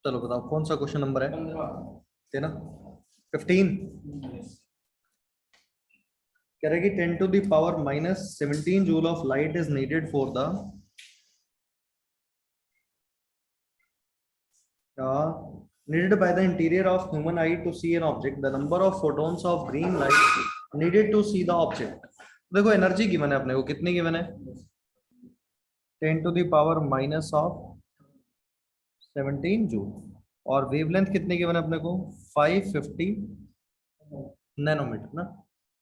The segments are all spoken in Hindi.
चलो बताओ कौन सा क्वेश्चन नंबर है? है ना 15। कह रहे कि 10 to the power minus 17 joule of light is needed for the needed by the interior of human eye to see an object. The number of photons of green light needed to see the object. देखो एनर्जी गिवन है अपने को, कितनी गिवन है? 10 to the power minus of 17 joule. और वेवलेंथ कितनी गिवन है अपने को? 550 नैनोमीटर ना।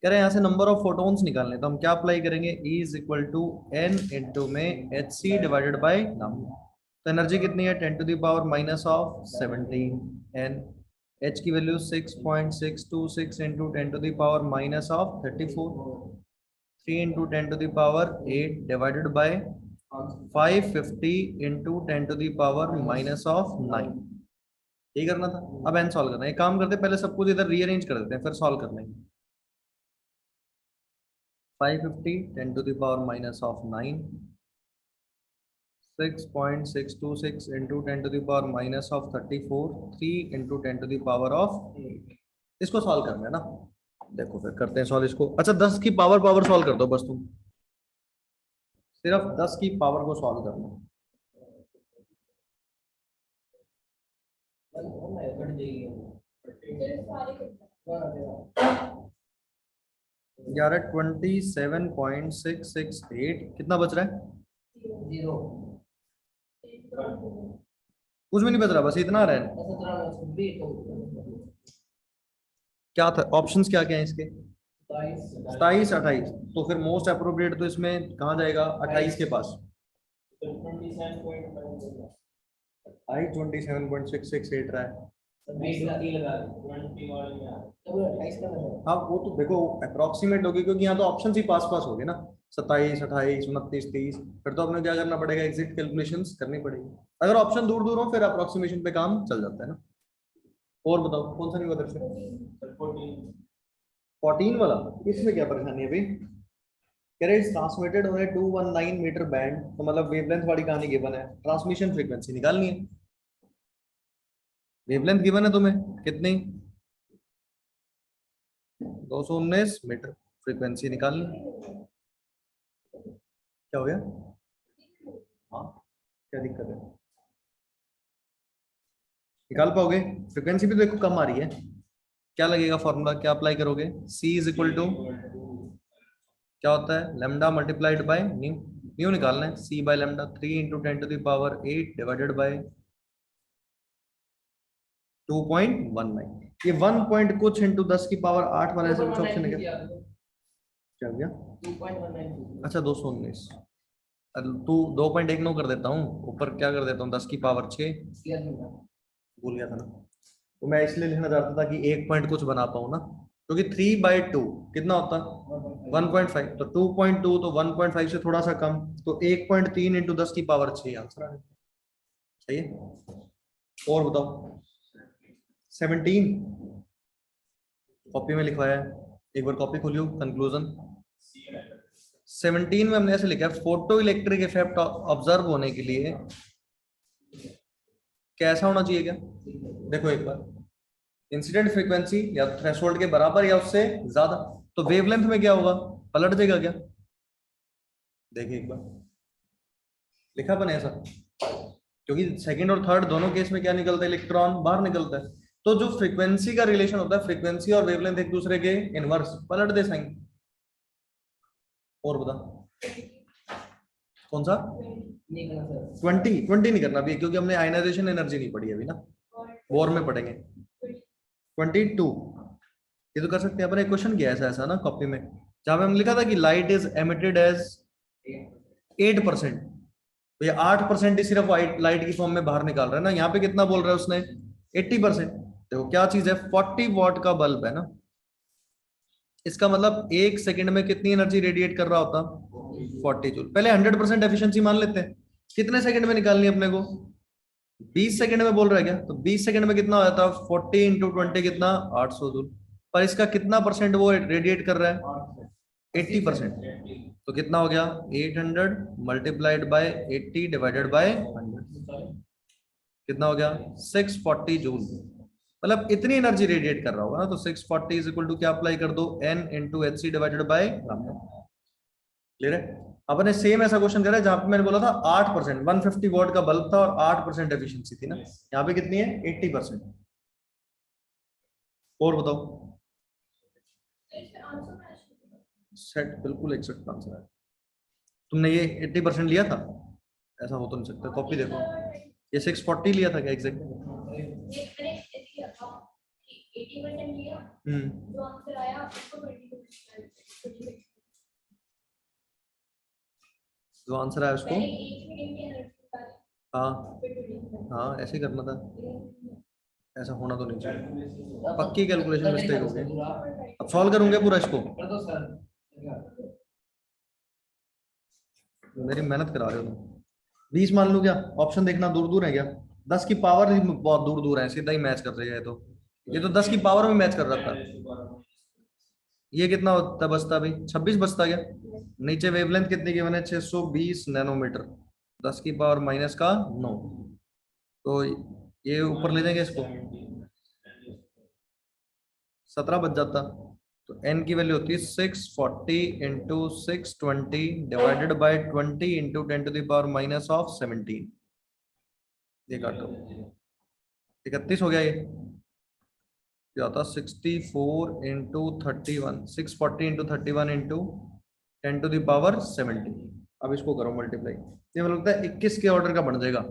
कह रहे हैं यहाँ से नंबर ऑफ फोटोन्स निकालने, तो हम क्या अप्लाई करेंगे? E is equal to N into में H C divided by number. तो एनर्जी कितनी है? 10 to the power minus of 17 N. H की value 6.626 into 10 to the power minus of 34। 3 into 10 to the power 8 divided by 550 into 10 to the power minus of 9। यही करना था। अब एन सॉल्व करना है। एक काम करते हैं, पहले सब कुछ इधर रीअरेंज कर देते हैं, फिर सॉल्व कर लेंगे। 550 10 to the power minus of 9, 6.626 into 10 to the power minus of 34, 3 into 10 to the power of 8। इसको सॉल्व करना है ना। देखो फिर करते हैं सॉल्व इसको। अच्छा 10 की पावर सॉल्व कर दो बस, तुम सिर्फ 10 की पावर को सॉल्व करना। 27.668 कितना बच रहा है? कुछ भी नहीं बच रहा, बस इतना रहा है। क्या था ऑप्शंस, क्या क्या है इसके? 27 28। तो फिर मोस्ट अप्रोप्रिएट तो इसमें कहाँ जाएगा? 28 के पास। आई 27.668 रहा है। हाँ वो तो देखो अप्रोक्सीमेट होगी, क्योंकि यहाँ तो ऑप्शन ही पास पास हो गए ना। 27 28 29 30। फिर तो अपने क्या करना पड़ेगा? एग्जैक्ट कैलकुलेशंस करनी पड़ेगी। अगर ऑप्शन दूर दूर हो फिर अप्रोक्सीमेशन पे काम चल जाता है ना। और बताओ कौन सा नहीं बदल से? 14 वाला। इसमें क्या परेशानी है भाई? कह रहे ट्रांसमिटेड हो 219 मीटर बैंड, तो मतलब वेवलेंथ वाली कहानी गिवन है, ट्रांसमिशन फ्रीक्वेंसी निकालनी है। वेवलेंथ गिवन है तुम्हें कितनी? 219 मीटर। फ्रीक्वेंसी निकालनी। क्या हो गया? हाँ क्या दिक्कत है? निकाल पाओगे? फ्रीक्वेंसी भी तो देखो कम आ रही है। क्या लगेगा फॉर्मूला, क्या अप्लाई करोगे? C इज इक्वल टू क्या होता है? Lambda multiplied by nu. Nu निकालना है। C by lambda 3 into 10 to the power 8 divided by 2.19। ये 1 पॉइंट कुछ इंटू 10 की पावर 8 वाला ऐसे कुछ ऑप्शन है क्या? क्या हो गया? 2.19। अच्छा 219। तू 2.19 कर देता हूँ, ऊपर क्या कर देता हूँ 10 की पावर 6। भूल गया था ना, तो मैं इसलिए लिखना चाहता था कि 1 पॉइंट कुछ बना पाऊँ ना, क्योंकि 3/2 कितना होता है? 1.5। तो 2.2 तो 1.5 से थोड़ा सा कम, तो 1.3 इंटू 10 की पावर 6 आंसर आ गया। सही है। और बताओ 17 कॉपी में लिखवाया है, एक बार कॉपी खोलियो। कंक्लूजन 17 में हमने ऐसे लिखा है, फोटो इलेक्ट्रिक इफेक्ट ऑब्जर्व होने के लिए कैसा होना चाहिए? क्या देखो एक बार, इंसिडेंट फ्रीक्वेंसी या थ्रेशोल्ड के बराबर या उससे ज्यादा। तो वेवलेंथ में क्या होगा? पलट देगा क्या? देखिए एक बार लिखा बने ऐसा, क्योंकि सेकंड और थर्ड दोनों केस में क्या निकलता है? इलेक्ट्रॉन बाहर निकलता है। तो जो फ्रीक्वेंसी का रिलेशन होता है, फ्रीक्वेंसी और वेवलेंथ एक दूसरे के इनवर्स, पलट दे साइन। और बता कौन सा? 20 नहीं करना अभी, क्योंकि हमने आयनाइजेशन एनर्जी नहीं पढ़ी अभी ना, बोर में पढ़ेंगे। 22 ये तो कर सकते हैं अपन। एक क्वेश्चन किया ऐसा ऐसा ना कॉपी में, जहां पे हमने लिखा था कि लाइट इज एमिटेड एज 8%। तो ये 8% ही सिर्फ लाइट की फॉर्म में बाहर निकाल रहा है ना। यहाँ पे कितना बोल रहा है उसने? 80%। देखो क्या चीज है, 40 वॉट का बल्ब है ना, इसका मतलब 1 सेकंड में कितनी एनर्जी रेडिएट कर रहा होता? 40 जूल। पहले 100% एफिशिएंसी मान लेते हैं। कितने सेकंड में निकालनी है अपने को? 20 सेकंड में बोल रहा है क्या? तो 20 सेकंड में कितना हो जाता है? 40 इंटू 20 कितना? 800 जूल। पर इसका कितना परसेंट वो रेडिएट कर रहा है? 80%। तो कितना हो गया? 800 मल्टीप्लाइड बाय 80 डिवाइडेड बाय 100। कितना हो गया 640 जूल, मतलब इतनी एनर्जी रेडिएट कर रहा होगा ना, तो 640 इज इक्वल टू क्या अप्लाई कर दो, N into H C divided by lambda. Clear है। अपने सेम ऐसा क्वेश्चन करा है जहां पे मैंने बोला था 8%, 150 वॉट का बल्ब था और 8% एफिशिएंसी थी ना, यहाँ पे कितनी है 80%। और बताओ। सेट बिल्कुल एग्जैक्ट आंसर है। तुमने ये 80% लिया था, ऐसा हो तो नहीं सकता, कॉपी देखो। ये 640 लिया था क्या एग्जैक्ट? जो आंसर आया उसको, हाँ हाँ ऐसे ही करना था, ऐसा होना तो नहीं चाहिए, पक्की कैलकुलेशन मिस्टेक हो गई। अब सॉल्व करूंगे पूरा इसको, मेरी मेहनत करा रहे हो तुम। 20 मान लूं क्या? ऑप्शन देखना दूर दूर है क्या? 10 की पावर ही बहुत दूर दूर है, सीधा ही मैच कर रही है तो, ये तो 10 की पावर में मैच कर रहा था। ये कितना होता बचता भाई, 26 बचता क्या? नीचे वेवलेंथ कितनी गिवन है, 620 नैनोमीटर, 10 की पावर माइनस का 9, तो ये ऊपर ले जाएंगे इसको, 17 बच जाता। तो n की वैल्यू होती है 640 into 620 divided by 20 into 10 to the power - of 17। ये काटो, 31 हो गया ये, क्या होता 64 into 31, 640 into 31 into 10 to the power 17। अब इसको करो मल्टीप्लाई, ये मुझे लगता है 21 के ऑर्डर का बन जाएगा।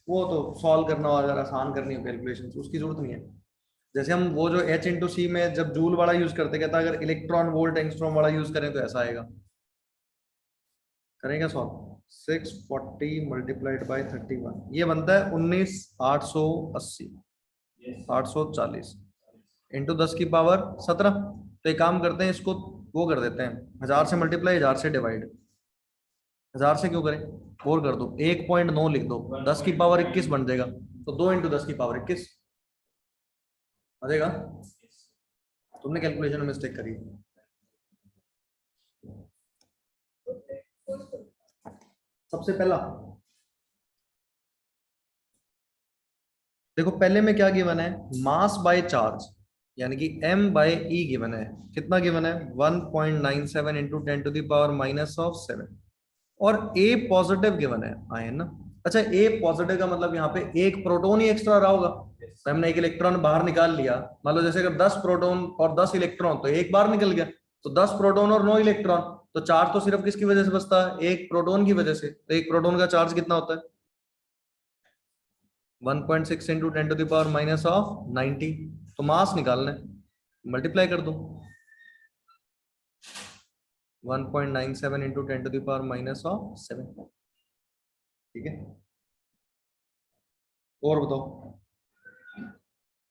वो तो सॉल्व करना हो, अगर आसान करनी हो कैलकुलेशन उसकी जरूरत नहीं है। जैसे हम वो जो H इंटू सी में जब जूल वाला यूज करते, कहता अगर इलेक्ट्रॉन वोल्ट एंगस्ट्रॉम वाला यूज करें तो ऐसा आएगा। करेंगे सॉल्व, 640 मल्टीप्लाइड बाई 31, ये बनता है 19,880, 840 इंटू 10 की पावर 17। तो एक काम करते हैं इसको, वो कर देते हैं 1000 से मल्टीप्लाई, 1000 से डिवाइड, 1000 से क्यों करें, और कर दो 1.9 लिख दो, 10 की पावर 21 बन जाएगा, तो 2 इंटू 10 की पावर 21 आ जाएगा। तुमने कैलकुलेशन में मिस्टेक करी। सबसे पहला देखो, पहले में क्या गिवन है, मास बाय चार्ज, यानी कि m बाय ई गिवन है, कितना गिवन है 1.97 into 10 to the power - of 7, और a पॉजिटिव गिवन है आयन ना। अच्छा, a पॉजिटिव का मतलब यहाँ पे एक प्रोटॉन ही एक्स्ट्रा रहा होगा, तो हमने एक इलेक्ट्रॉन बाहर निकाल लिया, मान लो जैसे अगर 10 प्रोटॉन और 10 इलेक्ट्रॉन, तो एक बाहर निकल गया, तो 10 प्रोटॉन और 9 इलेक्ट्रॉन, तो चार्ज तो सिर्फ किसकी वजह से बचता है, एक प्रोटॉन की वजह से। तो एक प्रोटॉन का चार्ज कितना होता है 1.6 into 10 to the power - of 90। तो मास निकालना है, मल्टीप्लाई कर दो, 1.97 into 10 to the power - of 7। ठीक है, और बताओ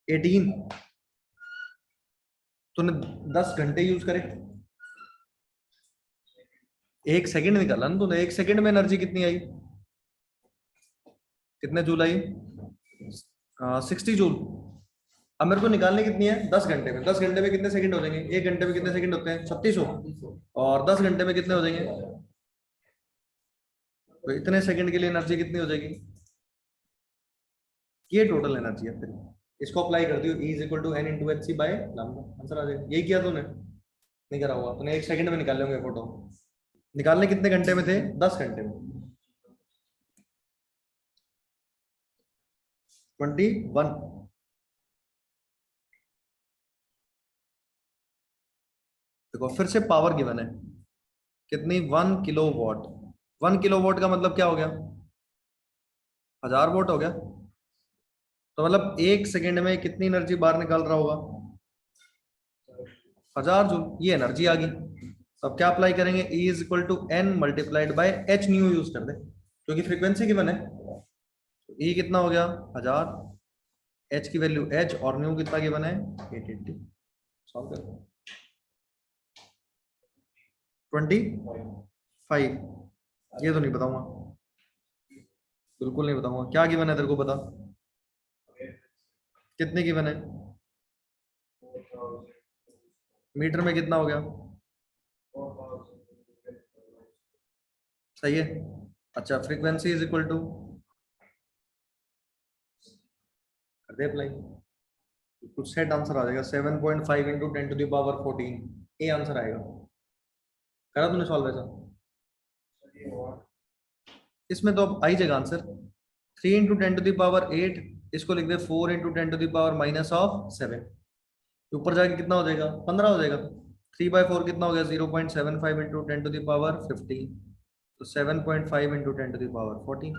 18, तूने 10 घंटे यूज करे, 1 सेकंड निकाला ना तूने, 1 सेकंड में एनर्जी कितनी आई, कितने जूल आई, 60 जूल। अब मेरे को निकालने कितनी है 10 घंटे में, 10 घंटे में कितने सेकंड हो जाएंगे, 1 घंटे में कितने सेकंड होते हैं 3600, और 10 घंटे में कितने हो जाएंगे, तो इतने सेकंड के लिए एनर्जी कितनी हो जाएगी, ये टोटल एनर्जी है। फिर इसको अप्लाई कर दियो, E is equal to N into H C by lambda, answer आ जाएगा। यही किया तूने, नहीं करा हुआ तूने, 1 सेकंड में निकाल लेंगे फोटो। निकालने कितने घंटे में थे, 10 घंटे में, 21। देखो फिर से पावर गिवन है कितनी, 1 किलोवाट। 1 किलोवाट का मतलब क्या हो गया, 1000 वाट हो गया, तो मतलब 1 सेकंड में कितनी एनर्जी बाहर निकाल रहा होगा, 1000 जूल। ये एनर्जी आ गई। तो अब क्या अप्लाई करेंगे, E is equal to N multiplied by H nu use कर दे, क्योंकि फ्रीक्वेंसी गिवन है। E कितना हो गया 1000, एच की वैल्यू एच, और न्यू कितना गिवन है 880। सॉल्व कर, 25, ये तो नहीं बताऊंगा, बिल्कुल नहीं बताऊंगा। क्या गिवन है तेरे को बता, कितने गिवन है, मीटर में कितना हो गया, सही है। अच्छा, फ्रीक्वेंसी इज इक्वल टू, कर दे अप्लाई, कुछ सेट आंसर आ जाएगा 7.5 इंटू 10 to the power 14, ये आंसर आएगा। करा तूने सॉल्व ऐसा? इसमें तो अब आई जाएगा answer. 3 into 10 to the power 8, इसको लिख दे 4 into 10 to the power-7, ऊपर जाके कितना हो जाएगा? 15 हो जाएगा। 3/4 कितना हो गया? 0.75 इंटू 10 to the power 15, तो 7.5 into 10 to the power 14,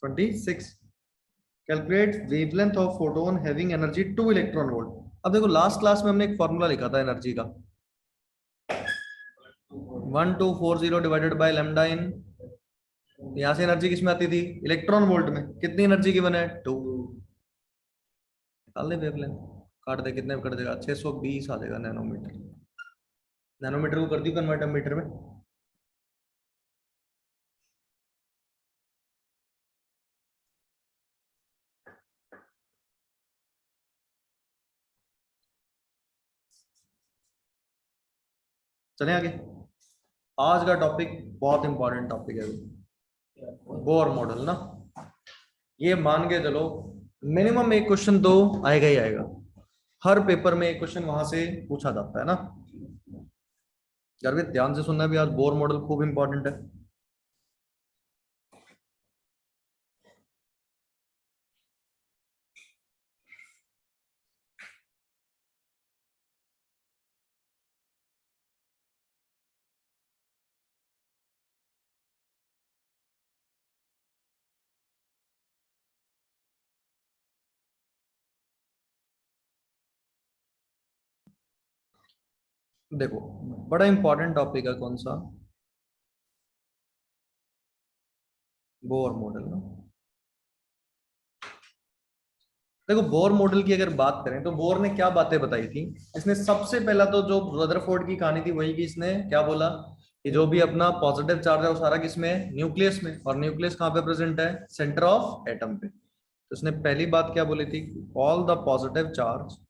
26। Calculate wavelength of photon having energy 2 electron volt. अब देखो लास्ट क्लास में हमने एक फॉर्मूला लिखा था एनर्जी का, 1240 डिवाइडेड बाय लैम्डा इन, यहाँ से एनर्जी किसमें आती थी? इलेक्ट्रॉन वोल्ट में। कितनी एनर्जी गिवन है? 2। निकाल दे वेवलेंथ, काट दे, कितने में कर देगा? 620 आ जाएगा नैनोमीटर। नैनोमीटर को कर दी कन्वर्ट मीटर में। चले आगे। आज का टॉपिक बहुत इंपॉर्टेंट टॉपिक है, बोर मॉडल ना। ये मान के चलो मिनिमम एक क्वेश्चन तो आएगा ही आएगा, हर पेपर में एक क्वेश्चन वहां से पूछा जाता है ना। यार भी ध्यान से सुनना भी, आज बोर मॉडल खूब इंपॉर्टेंट है। देखो बड़ा इंपॉर्टेंट टॉपिक है, कौन सा? बोर मॉडल ना। देखो बोर मॉडल की अगर बात करें तो बोर ने क्या बातें बताई थी। इसने सबसे पहला तो जो रदरफोर्ड की कहानी थी वही की, इसने क्या बोला कि जो भी अपना पॉजिटिव चार्ज है वो सारा किसमें है? न्यूक्लियस में। और न्यूक्लियस कहाँ पे प्रेजेंट है? सेंटर ऑफ एटम पे। तो उसने पहली बात क्या बोली थी? All the positive charge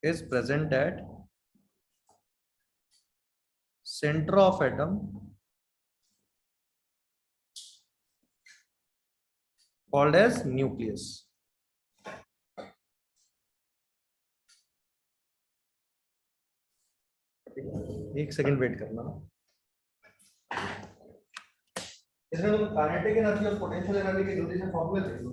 is present at center of atom called as nucleus। एक सेकंड वेट करना। इसमें तुम काइनेटिक एनर्जी और पोटेंशियल एनर्जी की जल्दी से फॉर्मूले देख लो।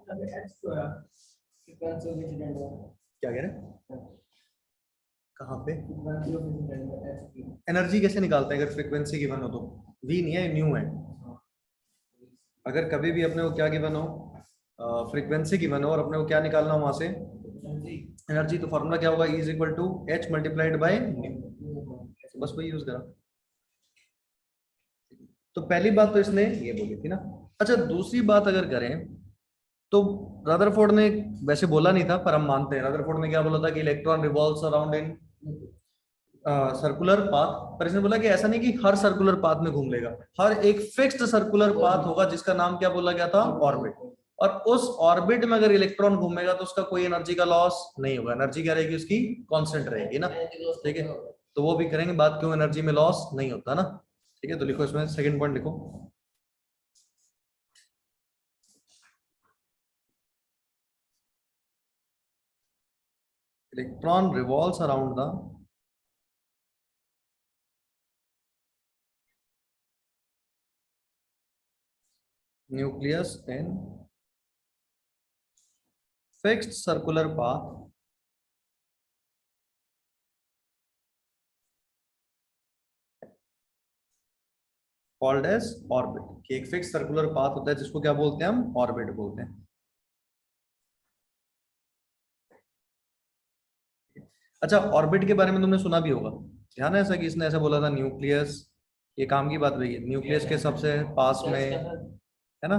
क्या कह रहे हैं? कहाँ पे एनर्जी कैसे निकालते हैं अगर फ्रीक्वेंसी गिवन हो तो? वी नहीं है, न्यू है। अगर कभी भी अपने को क्या गिवन हो, फ्रीक्वेंसी गिवन हो और अपने को क्या निकालना हो वहां से, एनर्जी, तो फॉर्मूला क्या होगा, is equal to H multiplied by nu. बस वही यूज करा। तो पहली बात तो इसने ये बोली थी ना। अच्छा, दूसरी बात अगर करें तो रदरफोर्ड ने वैसे बोला नहीं था पर हम मानते हैं, रदरफोर्ड ने क्या बोला था कि electron revolves around in circular path. पर इसने बोला कि ऐसा नहीं कि हर सर्कुलर पाथ में घूम लेगा, हर एक फिक्स्ड सर्कुलर पाथ होगा जिसका नाम क्या बोला गया था, ऑर्बिट। और उस ऑर्बिट में अगर इलेक्ट्रॉन घूमेगा तो उसका कोई एनर्जी का लॉस नहीं होगा, एनर्जी क्या रहेगी उसकी, कांस्टेंट रहेगी ना। ठीक है, तो वो भी करेंगे बात, क्यों एनर्जी में लॉस नहीं होता ना। ठीक है, तो लिखो इसमें सेकंड पॉइंट लिखो, electron revolves around the nucleus in fixed circular path called as orbit। कि एक फिक्स सर्कुलर पाथ होता है जिसको क्या बोलते हैं हम, ऑर्बिट बोलते हैं। अच्छा, ऑर्बिट के बारे में तुमने सुना भी होगा, ध्यान है ऐसा कि इसने ऐसा बोला था न्यूक्लियस, ये काम की बात वही है, न्यूक्लियस के सबसे पास में है ना,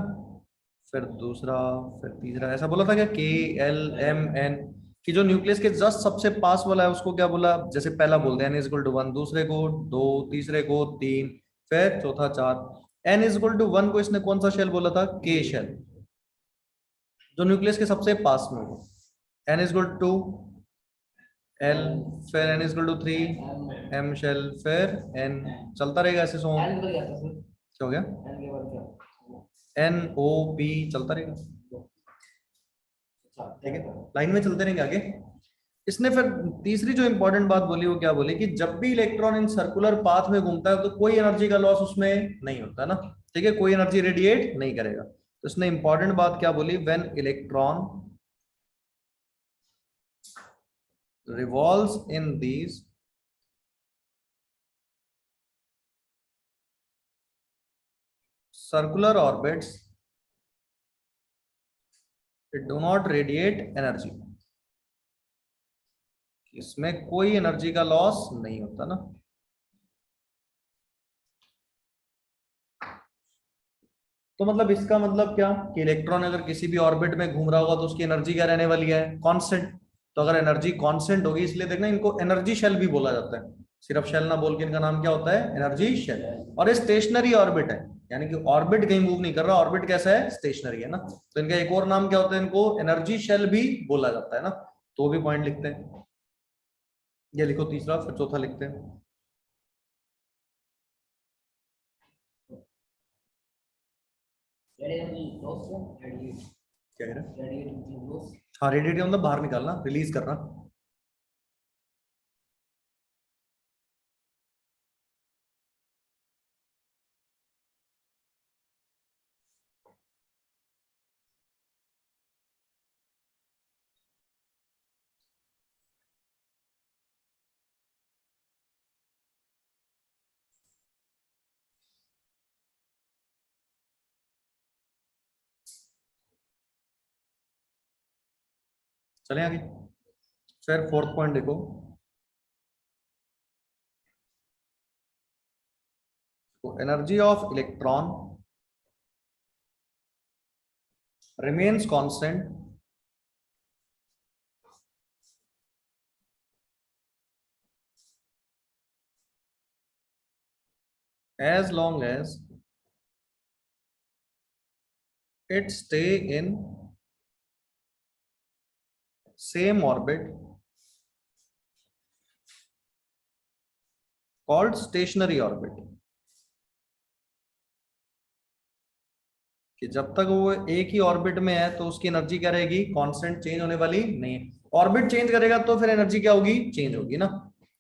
फिर दूसरा, फिर तीसरा, ऐसा बोला था क्या, के एल एम एन, कि जो न्यूक्लियस के जस्ट सबसे पास वाला है उसको क्या बोला, जैसे पहला बोलते हैं एन इज इक्वल टू 1, दूसरे को 2, तीसरे को 3, फिर चौथा 4। एन इज इक्वल टू 1 को इसने कौन सा शेल बोला था, के शेल, जो न्यूक्लियस के सबसे पास में हो। N is equal to L, फिर N is equal to 3 M shell, फिर एन, चलता रहेगा ऐसे सो। क्या हो गया, एन ओ पी, चलता रहेगा। ठीक है, लाइन में चलते रहेंगे आगे। इसने फिर तीसरी जो इंपॉर्टेंट बात बोली वो क्या बोली, कि जब भी इलेक्ट्रॉन इन सर्कुलर पाथ में घूमता है तो कोई एनर्जी का लॉस उसमें नहीं होता ना। ठीक है, कोई एनर्जी रेडिएट नहीं करेगा। तो इसने इंपॉर्टेंट बात क्या बोली, when electron revolves in these circular orbits it do not radiate energy। इसमें कोई एनर्जी का लॉस नहीं होता ना। तो मतलब इसका मतलब क्या, कि इलेक्ट्रॉन अगर किसी भी ऑर्बिट में घूम रहा होगा तो उसकी एनर्जी क्या रहने वाली है, कांस्टेंट। तो अगर एनर्जी कांस्टेंट होगी, इसलिए देखना इनको एनर्जी शेल भी बोला जाता है, सिर्फ शेल ना बोल के इनका नाम क्या होता है, एनर्जी शेल। और ये स्टेशनरी ऑर्बिट है, यानी कि ऑर्बिट कहीं मूव नहीं कर रहा, ऑर्बिट कैसा है, स्टेशनरी है ना। तो इनका एक और नाम क्या होता है, इनको एनर्जी शेल भी बोला जाता है ना। तो भी पॉइंट लिखते हैं, ये लिखो तीसरा, फिर चौथा लिखते हैं। क्या कह रहे हैं, हाँ रेडिएट मतलब बाहर निकालना, रिलीज करना। चले आगे, फिर फोर्थ पॉइंट देखो, energy of electron remains constant as long as it stay in same orbit called stationary orbit। कि जब तक वो एक ही ऑर्बिट में है तो उसकी एनर्जी क्या रहेगी, कांस्टेंट, चेंज होने वाली नहीं है। ऑर्बिट चेंज करेगा तो फिर एनर्जी क्या होगी, चेंज होगी ना।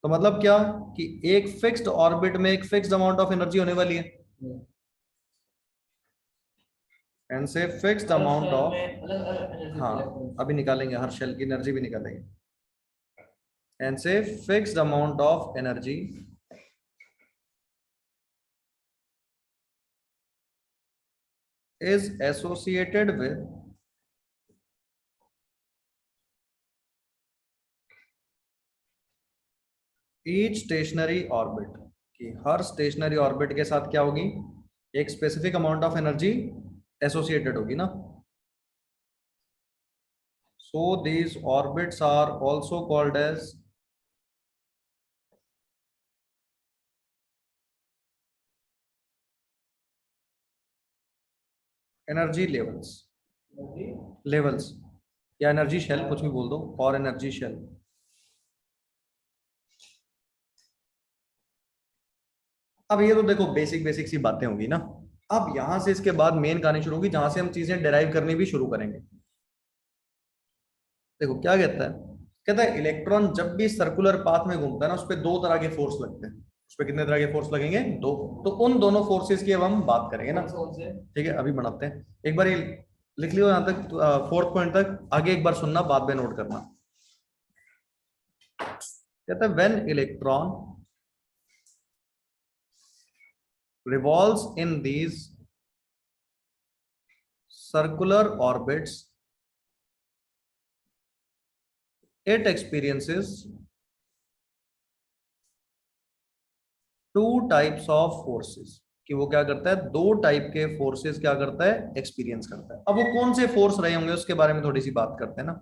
तो मतलब क्या, कि एक फिक्स्ड ऑर्बिट में एक फिक्स्ड अमाउंट ऑफ एनर्जी होने वाली है। एंड से फिक्स्ड अमाउंट ऑफ, अलग अलग हाँ अभी निकालेंगे, हर शेल की एनर्जी भी निकालेंगे, एंड से fixed amount of energy is associated with each stationary orbit, कि हर स्टेशनरी ऑर्बिट के साथ क्या होगी, एक specific amount of energy associated होगी ना. So these orbits are also called as energy levels या एनर्जी शेल, कुछ भी बोल दो, और एनर्जी शेल. अब ये तो देखो बेसिक बेसिक सी बातें होगी ना. अब यहां से इसके बाद मेन कहानी शुरू होगी, जहां से हम चीजें डिराइव करनी भी शुरू करेंगे. देखो क्या कहता है, कहता है इलेक्ट्रॉन जब भी सर्कुलर पाथ में घूमता है ना, उस पर दो तरह के फोर्स लगते हैं. उस पर कितने तरह के फोर्स लगेंगे, दो. तो उन दोनों फोर्सेस की अब हम बात करेंगे ना. ठीक है, अभी बनाते हैं. एक बार ये लिख लियो यहां तक, फोर्थ पॉइंट तक. आगे एक बार सुनना, बाद में नोट करना. कहता है when electron revolves in these circular orbits, it experiences two types of forces. कि वो क्या करता है, दो टाइप के फोर्सेस क्या करता है, एक्सपीरियंस करता है. अब वो कौन से फोर्स रहे होंगे उसके बारे में थोड़ी सी बात करते हैं ना.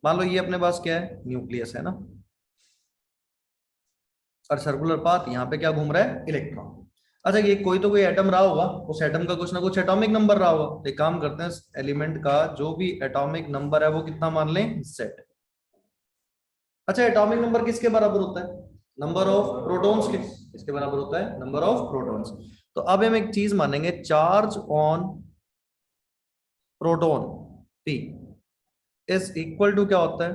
मान लो ये अपने पास क्या है, न्यूक्लियस है ना, और सर्कुलर पाथ, यहाँ पे क्या घूम रहा है, इलेक्ट्रॉन. अच्छा ये कोई तो कोई एटम रहा होगा, उस एटम का कुछ ना कुछ एटॉमिक नंबर रहा होगा. तो एक काम करते हैं, एलिमेंट का जो भी एटॉमिक नंबर है वो कितना मान लें, Z. अच्छा एटॉमिक नंबर किसके बराबर होता है, नंबर ऑफ प्रोटॉन्स के. किसके बराबर होता है, नंबर ऑफ प्रोटॉन्स. तो अब हम एक चीज मानेंगे, charge on proton P is equal to क्या होता है,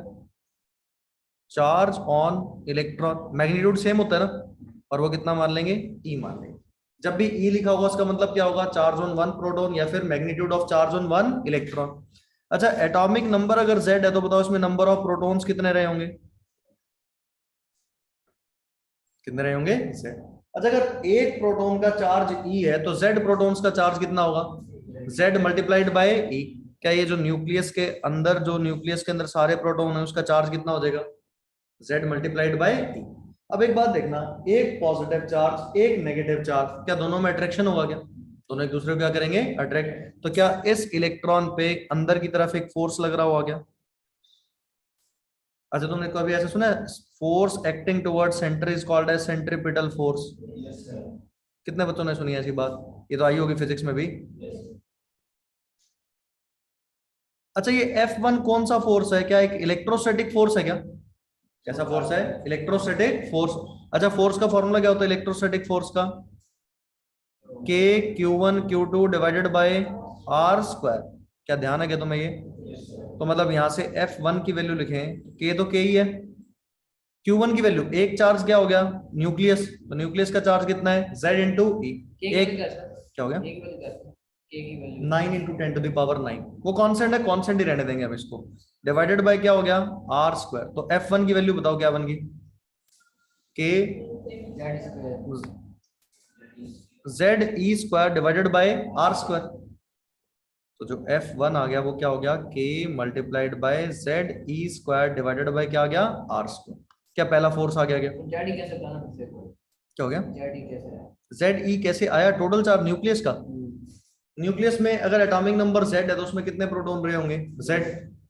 charge on electron. Magnitude same होता है ना, और वो कितना मान लेंगे, E मान लेंगे. जब भी E लिखा होगा उसका मतलब क्या होगा, चार्ज ऑन वन प्रोटॉन या फिर magnitude of charge on one electron. अच्छा एटॉमिक नंबर अगर Z है तो बताओ इसमें नंबर ऑफ प्रोटॉन्स कितने रहे होंगे, कितने रहे होंगे, Z. अच्छा अगर एक प्रोटॉन का चार्ज E है तो Z प्रोटॉन्स का चार्ज कितना होगा, Z मल्टीप्लाइड बाय E. क्या ये जो न्यूक्लियस के अंदर, जो न्यूक्लियस के अंदर सारे प्रोटॉन है उसका चार्ज कितना हो जाएगा, Z मल्टीप्लाइड बाय E. अब एक बात देखना, एक पॉजिटिव चार्ज एक नेगेटिव चार्ज, क्या दोनों में अट्रैक्शन होगा, क्या दोनों एक दूसरे को क्या करेंगे, अट्रैक्ट. तो क्या इस इलेक्ट्रॉन पे अंदर की तरफ एक फोर्स लग रहा होगा क्या. अच्छा तुमने कभी ऐसा सुना है, force acting toward centre is called as centripetal force. कितने बच्चों ने सुनी है ऐसी बात, ये तो आई होगी फिजिक्स में भी. अच्छा ये F1 कौन सा फोर्स है, क्या एक इलेक्ट्रोस्टैटिक फोर्स है क्या, कैसा फोर्स है, इलेक्ट्रोस्टैटिक फोर्स. अच्छा फोर्स का फॉर्मूला क्या होता है इलेक्ट्रोस्टैटिक फोर्स का, K Q1 Q2 divided by R square. क्या ध्यान है क्या तुम्हें ये, तो मतलब यहां से F1 की वैल्यू लिखें, K तो K ही है, Q1 की वैल्यू, एक चार्ज क्या हो गया, न्यूक्लियस, तो न्यूक्लियस का चार्ज कितना है, Z इंटू E. एक क्या हो गया, 9 इंटू 10⁻9. वो कॉन्स्टेंट है, कॉन्स्टेंट ही रहने देंगे हम इसको. डिवाइडेड बाय क्या हो गया, R स्क्वायर. तो F1 की वैल्यू बताओ क्या बन गई, K Z E square divided bye R square. तो जो F1 आ गया वो क्या हो गया, K multiplied by Z E square divided bye क्या आ गया, R स्क्वायर. क्या पहला फोर्स आ गया, क्या हो गया, Z E कैसे आया, टोटल चार्ज न्यूक्लियस का. न्यूक्लियस में अगर एटॉमिक नंबर Z है तो उसमें कितने प्रोटॉन रहे होंगे, Z.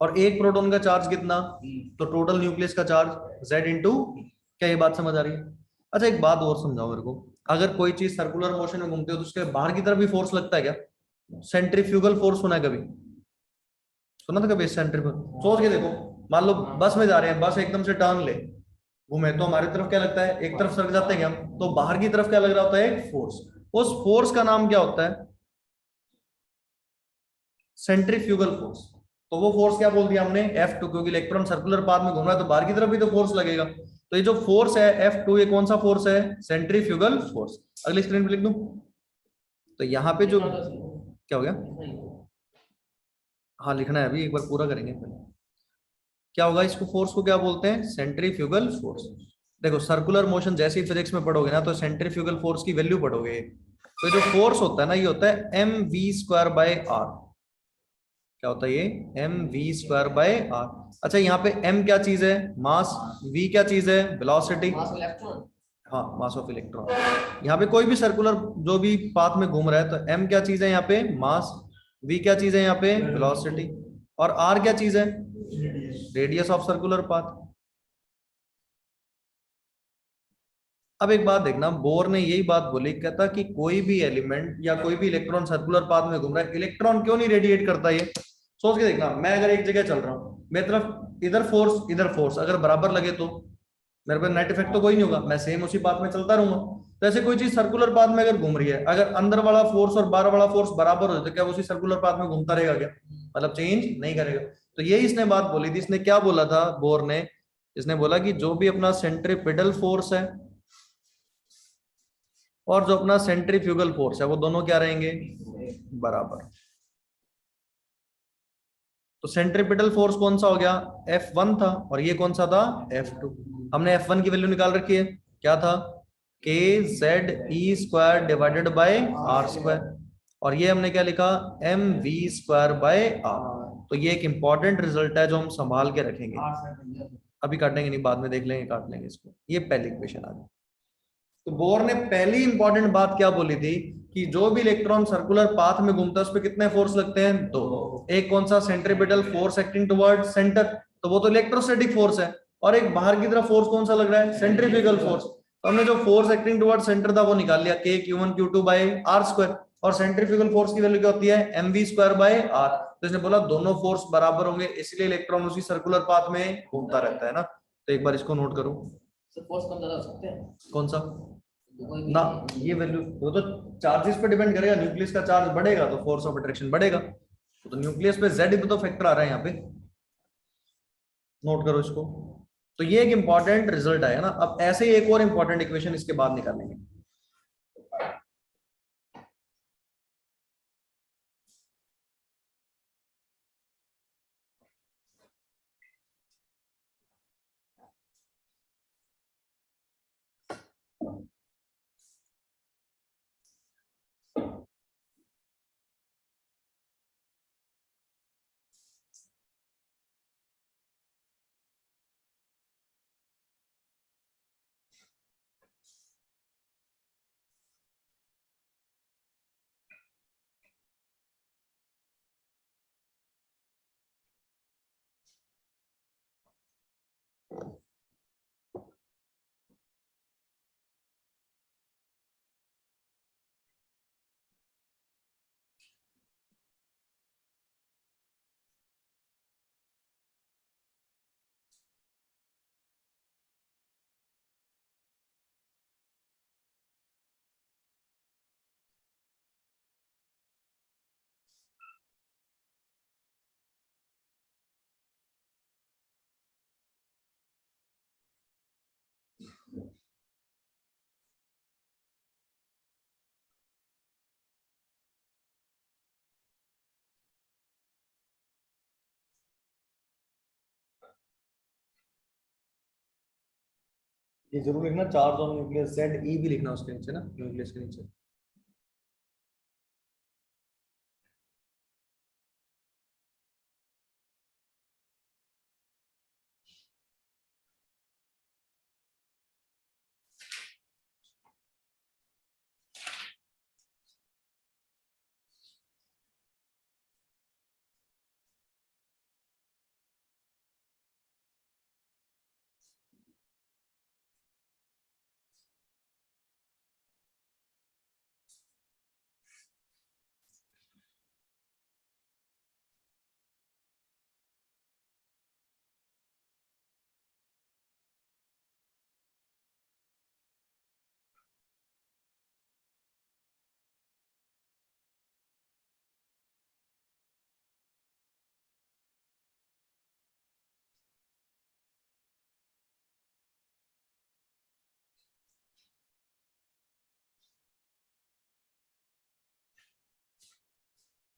और एक प्रोटॉन का चार्ज कितना, तो टोटल न्यूक्लियस का चार्ज Z इंटू. क्या ये बात समझ आ रही है. अच्छा एक बात और समझाओ मेरे को, अगर कोई चीज सर्कुलर मोशन में घूमती हो तो उसके बाहर की तरफ भी फोर्स लगता है क्या, सेंट्रीफ्यूगल फोर्स सुना है कभी, सुना था कभी सेंट्रीफ्यूगल. सोच के देखो, मान लो बस में जा रहे हैं, बस एकदम से टर्न ले घूमे तो हमारी तरफ क्या लगता है, एक तरफ सरक जाते हैं हम, तो बाहर की तरफ क्या लग रहा होता है, एक फोर्स. उस फोर्स का नाम क्या होता है, सेंट्रीफ्यूगल फोर्स. तो वो फोर्स क्या बोल दिया हमने, F2, क्योंकि इलेक्ट्रॉन सर्कुलर पाथ में घूम रहा है तो बाहर की तरफ भी तो फोर्स लगेगा. तो ये जो फोर्स है F2, ये कौन सा फोर्स है, सेंट्रीफ्यूगल फोर्स. अगली स्क्रीन पे लिख दूं, तो यहाँ पे जो क्या हो गया, हाँ लिखना है अभी, एक बार पूरा करेंगे पहले। क्या होगा इसको, फोर्स को क्या बोलते हैं, सेंट्रीफ्यूगल फोर्स। देखो सर्कुलर मोशन जैसे ही फिजिक्स में पढ़ोगे ना तो सेंट्रीफ्यूगल फोर्स की वैल्यू पढ़ोगे। तो जो फोर्स होता है ना ये होता है M we square by R. क्या होता है ये, M we square by R. अच्छा यहाँ पे एम क्या चीज है, मास। वी क्या चीज है, वेलोसिटी। हाँ मास ऑफ इलेक्ट्रॉन। यहाँ पे कोई भी सर्कुलर जो भी पाथ में घूम रहा है तो एम क्या चीज है यहाँ पे, मास। वी क्या चीज है यहाँ पे, वेलोसिटी। और आर क्या चीज है, रेडियस ऑफ सर्कुलर पाथ। अब एक बात देखना, बोर ने यही बात बोली, कहता कि कोई भी एलिमेंट या कोई भी इलेक्ट्रॉन सर्कुलर पाथ में घूम रहा है, इलेक्ट्रॉन क्यों नहीं रेडिएट करता ये। सोच के देखना, मैं अगर एक जगह चल रहा हूँ, मेरी तरफ इधर फोर्स अगर बराबर लगे तो मेरे पे नेट इफेक्ट तो कोई नहीं होगा, मैं सेम उसी पाथ में चलता रहूंगा। तो ऐसे कोई चीज सर्कुलर पाथ में अगर घूम रही है, अगर अंदर वाला फोर्स और बाहर वाला फोर्स बराबर हो जाए तो क्या वो उसी सर्कुलर पाथ में घूमता रहेगा क्या, मतलब चेंज नहीं करेगा। तो यही इसने बात बोली थी, इसने क्या बोला था बोर ने, इसने बोला कि जो भी अपना सेंट्रीपिटल फोर्स है और जो अपना सेंट्रीफ्यूगल फोर्स है वो दोनों क्या रहेंगे, बराबर। तो सेंट्रीपिटल फोर्स कौन सा हो गया, F1 था, और ये कौन सा था, F2। हमने F1 की वैल्यू निकाल रखी है, क्या था, K Z E square divided by are square. और ये हमने क्या लिखा, M we square by R. तो ये एक इंपॉर्टेंट रिजल्ट है जो हम संभाल के रखेंगे। अभी काटेंगे नहीं, बाद में देख लेंगे, काट लेंगे इसको। ये पहली इक्वेशन आ गई। तो बोर ने पहली इंपॉर्टेंट बात क्या बोली थी, कि जो भी इलेक्ट्रॉन सर्कुलर पाथ में घूमता है उस पर कितने फोर्स लगते हैं, दो। एक कौन सा, centripetal force acting toward centre, तो वो तो इलेक्ट्रोस्टैटिक फोर्स है। और एक बाहर की तरफ फोर्स कौन सा लग रहा है, सेंट्रीफ्यूगल फोर्स। तो हमने जो फोर्स एक्टिंग टुवर्ड सेंटर था वो निकाल लिया, K Q1 Q2 by are square. और सेंट्रीफ्यूगल फोर्स की वैल्यू क्या होती है, M we square by R. तो इसने बोला दोनों फोर्स बराबर होंगे, इसलिए इलेक्ट्रॉन उसी सर्कुलर पाथ में घूमता रहता है ना। तो एक बार इसको नोट करो। फोर्स कम ज्यादा हो सकते हैं, कौन सा ना, ये वैल्यू वो तो चार्जेस पे डिपेंड करेगा, न्यूक्लियस का चार्ज बढ़ेगा तो फोर्स ऑफ अट्रैक्शन बढ़ेगा। तो न्यूक्लियस पे जेड तो फैक्टर आ रहा है यहाँ पे, नोट करो इसको। तो ये एक इंपॉर्टेंट रिजल्ट आया ना। अब ऐसे ही एक और इंपॉर्टेंट इक्वेशन इसके बाद निकालेंगे। ये जरूर लिखना, चार्ज ऑन न्यूक्लियस जेड ई भी लिखना उसके नीचे ना, न्यूक्लियस के नीचे।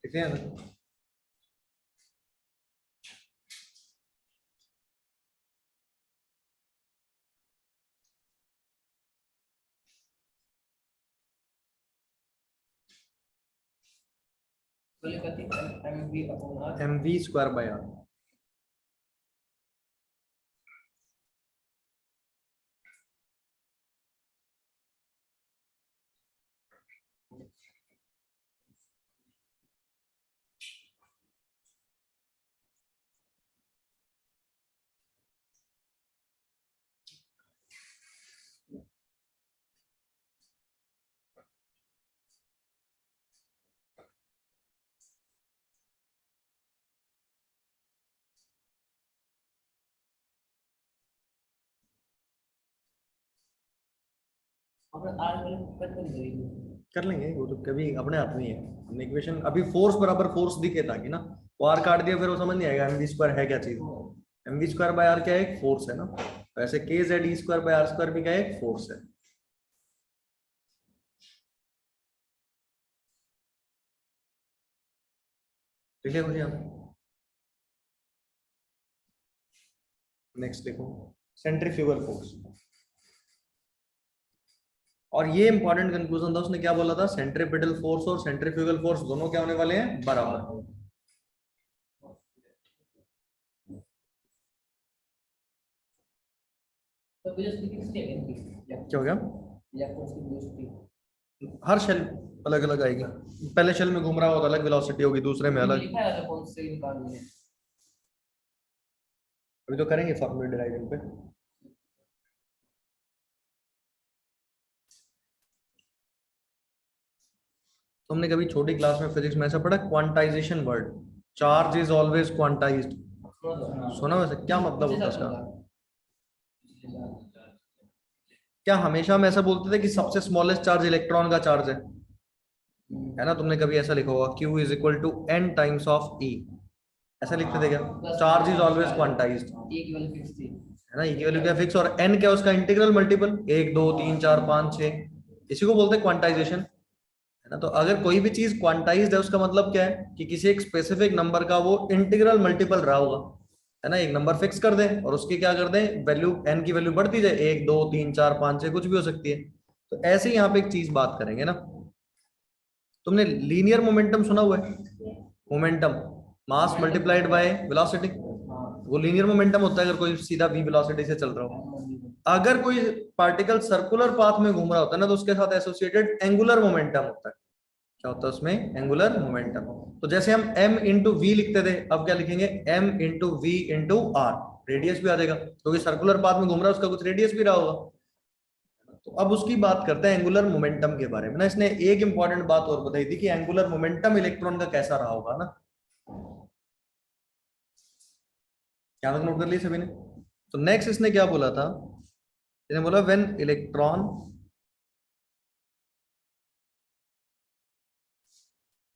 ठीक है ना। mv square by R. कर लेंगे वो तो कभी अपने हाथ में ही है इक्वेशन। अभी फोर्स बराबर फोर्स दिखे ताकि ना वो आर काट दिया फिर वो समझ नहीं आएगा एमवी स्क्वायर है क्या चीज। एमवी स्क्वायर बाय आर क्या है? एक फोर्स है ना। वैसे K Z E square by are square भी क्या है? एक फोर्स है। ठीक है भैया। नेक्स्ट देखो सेंट्रीफ्यूगल फोर्स। और ये इंपॉर्टेंट कंक्लूजन था उसने क्या बोला था? सेंट्रीपिटल फोर्स और सेंट्रीफ्यूगल फोर्स दोनों क्या होने वाले हैं? बराबर। क्या हो गया? हर शेल अलग अलग आएगी। पहले शेल में घूम रहा होगा अलग वेलोसिटी होगी, दूसरे में अलग। अभी तो करेंगे फॉर्मूला डिराइविंग पे। तुमने कभी छोटी क्लास में फिजिक्स में ऐसा पढ़ा quantization word? Charge is always quantized. सुना वैसे क्या मतलब होता है इसका? क्या हमेशा हम ऐसा बोलते थे कि सबसे स्मॉलेस्ट चार्ज इलेक्ट्रॉन का चार्ज है ना? तुमने कभी ऐसा लिखा होगा Q is equal to n times of E, ऐसा लिखते थे क्या? चार्ज इज ऑलवेज क्वांटाइज्ड है ना। E की वैल्यू क्या फिक्स और n क्या उसका इंटीग्रल मल्टीपल, 1 2 3 4 5 6, इसी को बोलते हैं क्वांटाइजेशन है ना। तो अगर कोई भी चीज क्वांटाइज्ड है उसका मतलब क्या है? कि किसी एक स्पेसिफिक नंबर का वो इंटीग्रल मल्टीपल रहा होगा है ना। एक नंबर फिक्स कर दें और उसकी क्या कर दें? वैल्यू n की वैल्यू बढ़ती जाए, 1 2 3 4 5 6 कुछ भी हो सकती है। तो ऐसे ही यहाँ पे एक चीज बात करेंगे ना। तुमने लीनियर मोमेंटम सुना हुआ है? Momentum mass multiplied by velocity, वो लीनियर मोमेंटम होता है अगर कोई सीधा v वेलोसिटी से चल रहा हो। अगर कोई पार्टिकल सर्कुलर पाथ में घूम रहा होता है ना तो उसके साथ एसोसिएटेड एंगुलर मोमेंटम होता है। क्या होता है उसमें? Angular momentum. तो जैसे हम m इंटू वी लिखते थे, अब क्या लिखेंगे? m into we into R, radius भी आ जाएगा क्योंकि सर्कुलर पाथ में घूम रहा है उसका कुछ रेडियस भी रहा होगा। तो अब उसकी बात करते हैं एंगुलर मोमेंटम के बारे में ना। इसने एक इंपॉर्टेंट बात और बताई थी कि एंगुलर मोमेंटम इलेक्ट्रॉन का कैसा रहा होगा ना। क्या तक नोट कर लिया सभी ने? तो नेक्स्ट इसने क्या बोला था? इसने बोला when electron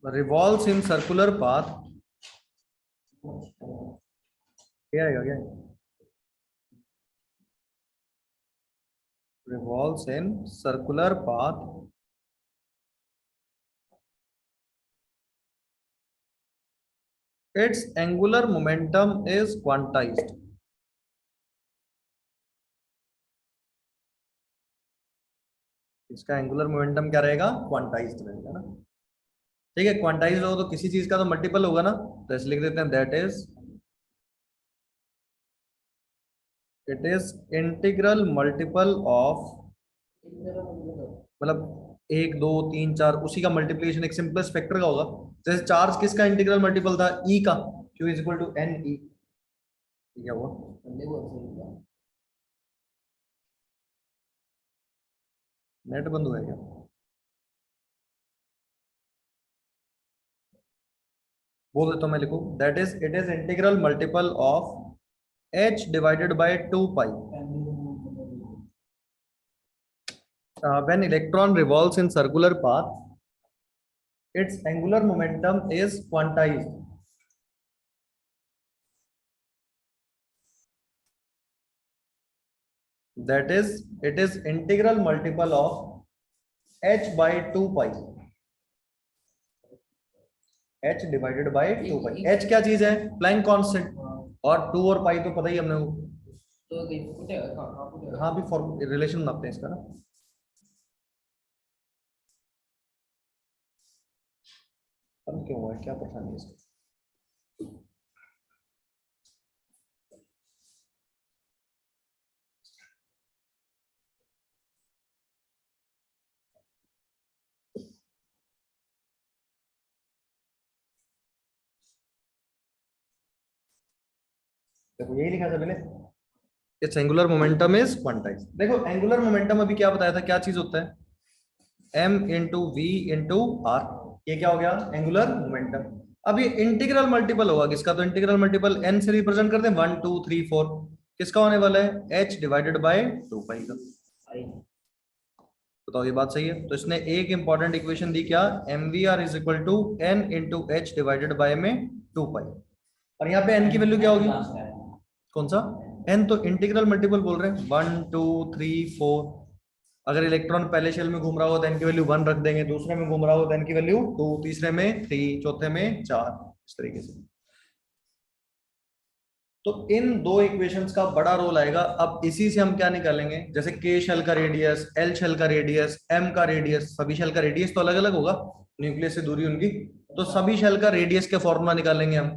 revolves in circular path, क्या आएगा क्या? revolves in circular path, its angular momentum is quantized। इसका एंगुलर मोमेंटम क्या रहेगा? क्वांटाइज्ड रहेगा ना। ठीक है, क्वांटाइज्ड हो तो किसी चीज का तो मल्टीपल होगा ना। तो ऐसे लिख देते हैं that is it is integral multiple of, मतलब 1 2 3 4 उसी का मल्टीप्लिकेशन एक सिंपलेस्ट फैक्टर का होगा। जैसे चार्ज किसका इंटीग्रल मल्टीपल था? ई का, Q is equal to N E. क्या हुआ? नेट बंद हुआ है क्या? बोल देता हूं मैं, लिखू that is it is integral multiple of h divided by 2 pi when electron revolves in circular path its angular momentum is quantized। That is it is integral multiple of h by 2 pi, h divided by 2 pi. h क्या चीज है? Planck constant. और 2 और पाई तो पता ही हमने तो हाँ भी फॉर्म रिलेशन बनाते हैं इसका ना। बंद क्यों हुआ है, क्या परेशानी है इसकी? देखो यही लिखा था मैंने, it's angular momentum is quantize. देखो एंगुलर मोमेंटम अभी क्या बताया था, क्या चीज होता है, m into we into R, ये क्या हो गया एंगुलर मोमेंटम। अब ये इंटीग्रल मल्टीपल होगा किसका, तो इंटीग्रल मल्टीपल n से रिप्रेजेंट करते हैं, 1 2 3 4, किसका होने वाला है h डिवाइडेड बाय 2 पाई का। बताओ ये बात सही है? तो इसने एक इंपॉर्टेंट इक्वेशन दी क्या, M V R is equal to N into H divided by में 2 पाई, और यहाँ पे n की वैल्यू क्या होगी, कौन सा n, तो इंटीग्रल मल्टीपल बोल रहे हैं, 1 2 3 4। अगर इलेक्ट्रॉन पहले शेल में घूम रहा हो तो n की वैल्यू 1 रख देंगे, दूसरे में घूम रहा हो तो n की वैल्यू 2, तीसरे में 3, चौथे में 4, इस तरीके से। तो इन दो इक्वेशंस का बड़ा रोल आएगा। अब इसी से हम क्या निकालेंगे, जैसे के शेल का रेडियस, एल शेल का रेडियस, एम का रेडियस, सभी शेल का रेडियस तो अलग अलग होगा, न्यूक्लियस से दूरी उनकी, तो सभी शेल का रेडियस के फॉर्मूला निकालेंगे हम,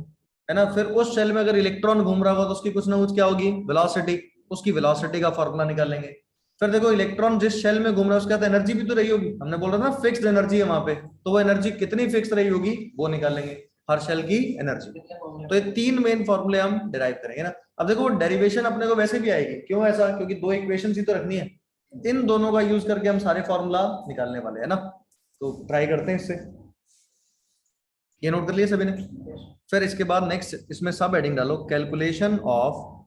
है ना। फिर उस शेल में अगर इलेक्ट्रॉन घूम रहा होगा तो उसकी कुछ ना कुछ क्या होगी, वेलोसिटी, उसकी वेलोसिटी का फॉर्मूला निकालेंगे। फिर देखो इलेक्ट्रॉन जिस शेल में घूम रहा है उसके साथ एनर्जी भी तो रही होगी, हमने बोल रहा था ना फिक्स्ड एनर्जी है वहां पे, तो वो एनर्जी कितनी फिक्स रही होगी वो निकालेंगे, हर शेल की एनर्जी। तो ये तीन मेन फॉर्मूले हम डिराइव करेंगे ना। अब देखो डेरिवेशन अपने को वैसे भी आएगी, क्यों ऐसा, क्योंकि दो इक्वेशन ही तो रखनी है, इन दोनों का यूज करके हम सारे फॉर्मूला निकालने वाले हैं ना। तो ट्राई करते हैं इससे, ये नोट कर लिया सभी ने। फिर इसके बाद नेक्स्ट इसमें सब हेडिंग डालो, कैलकुलेशन ऑफ।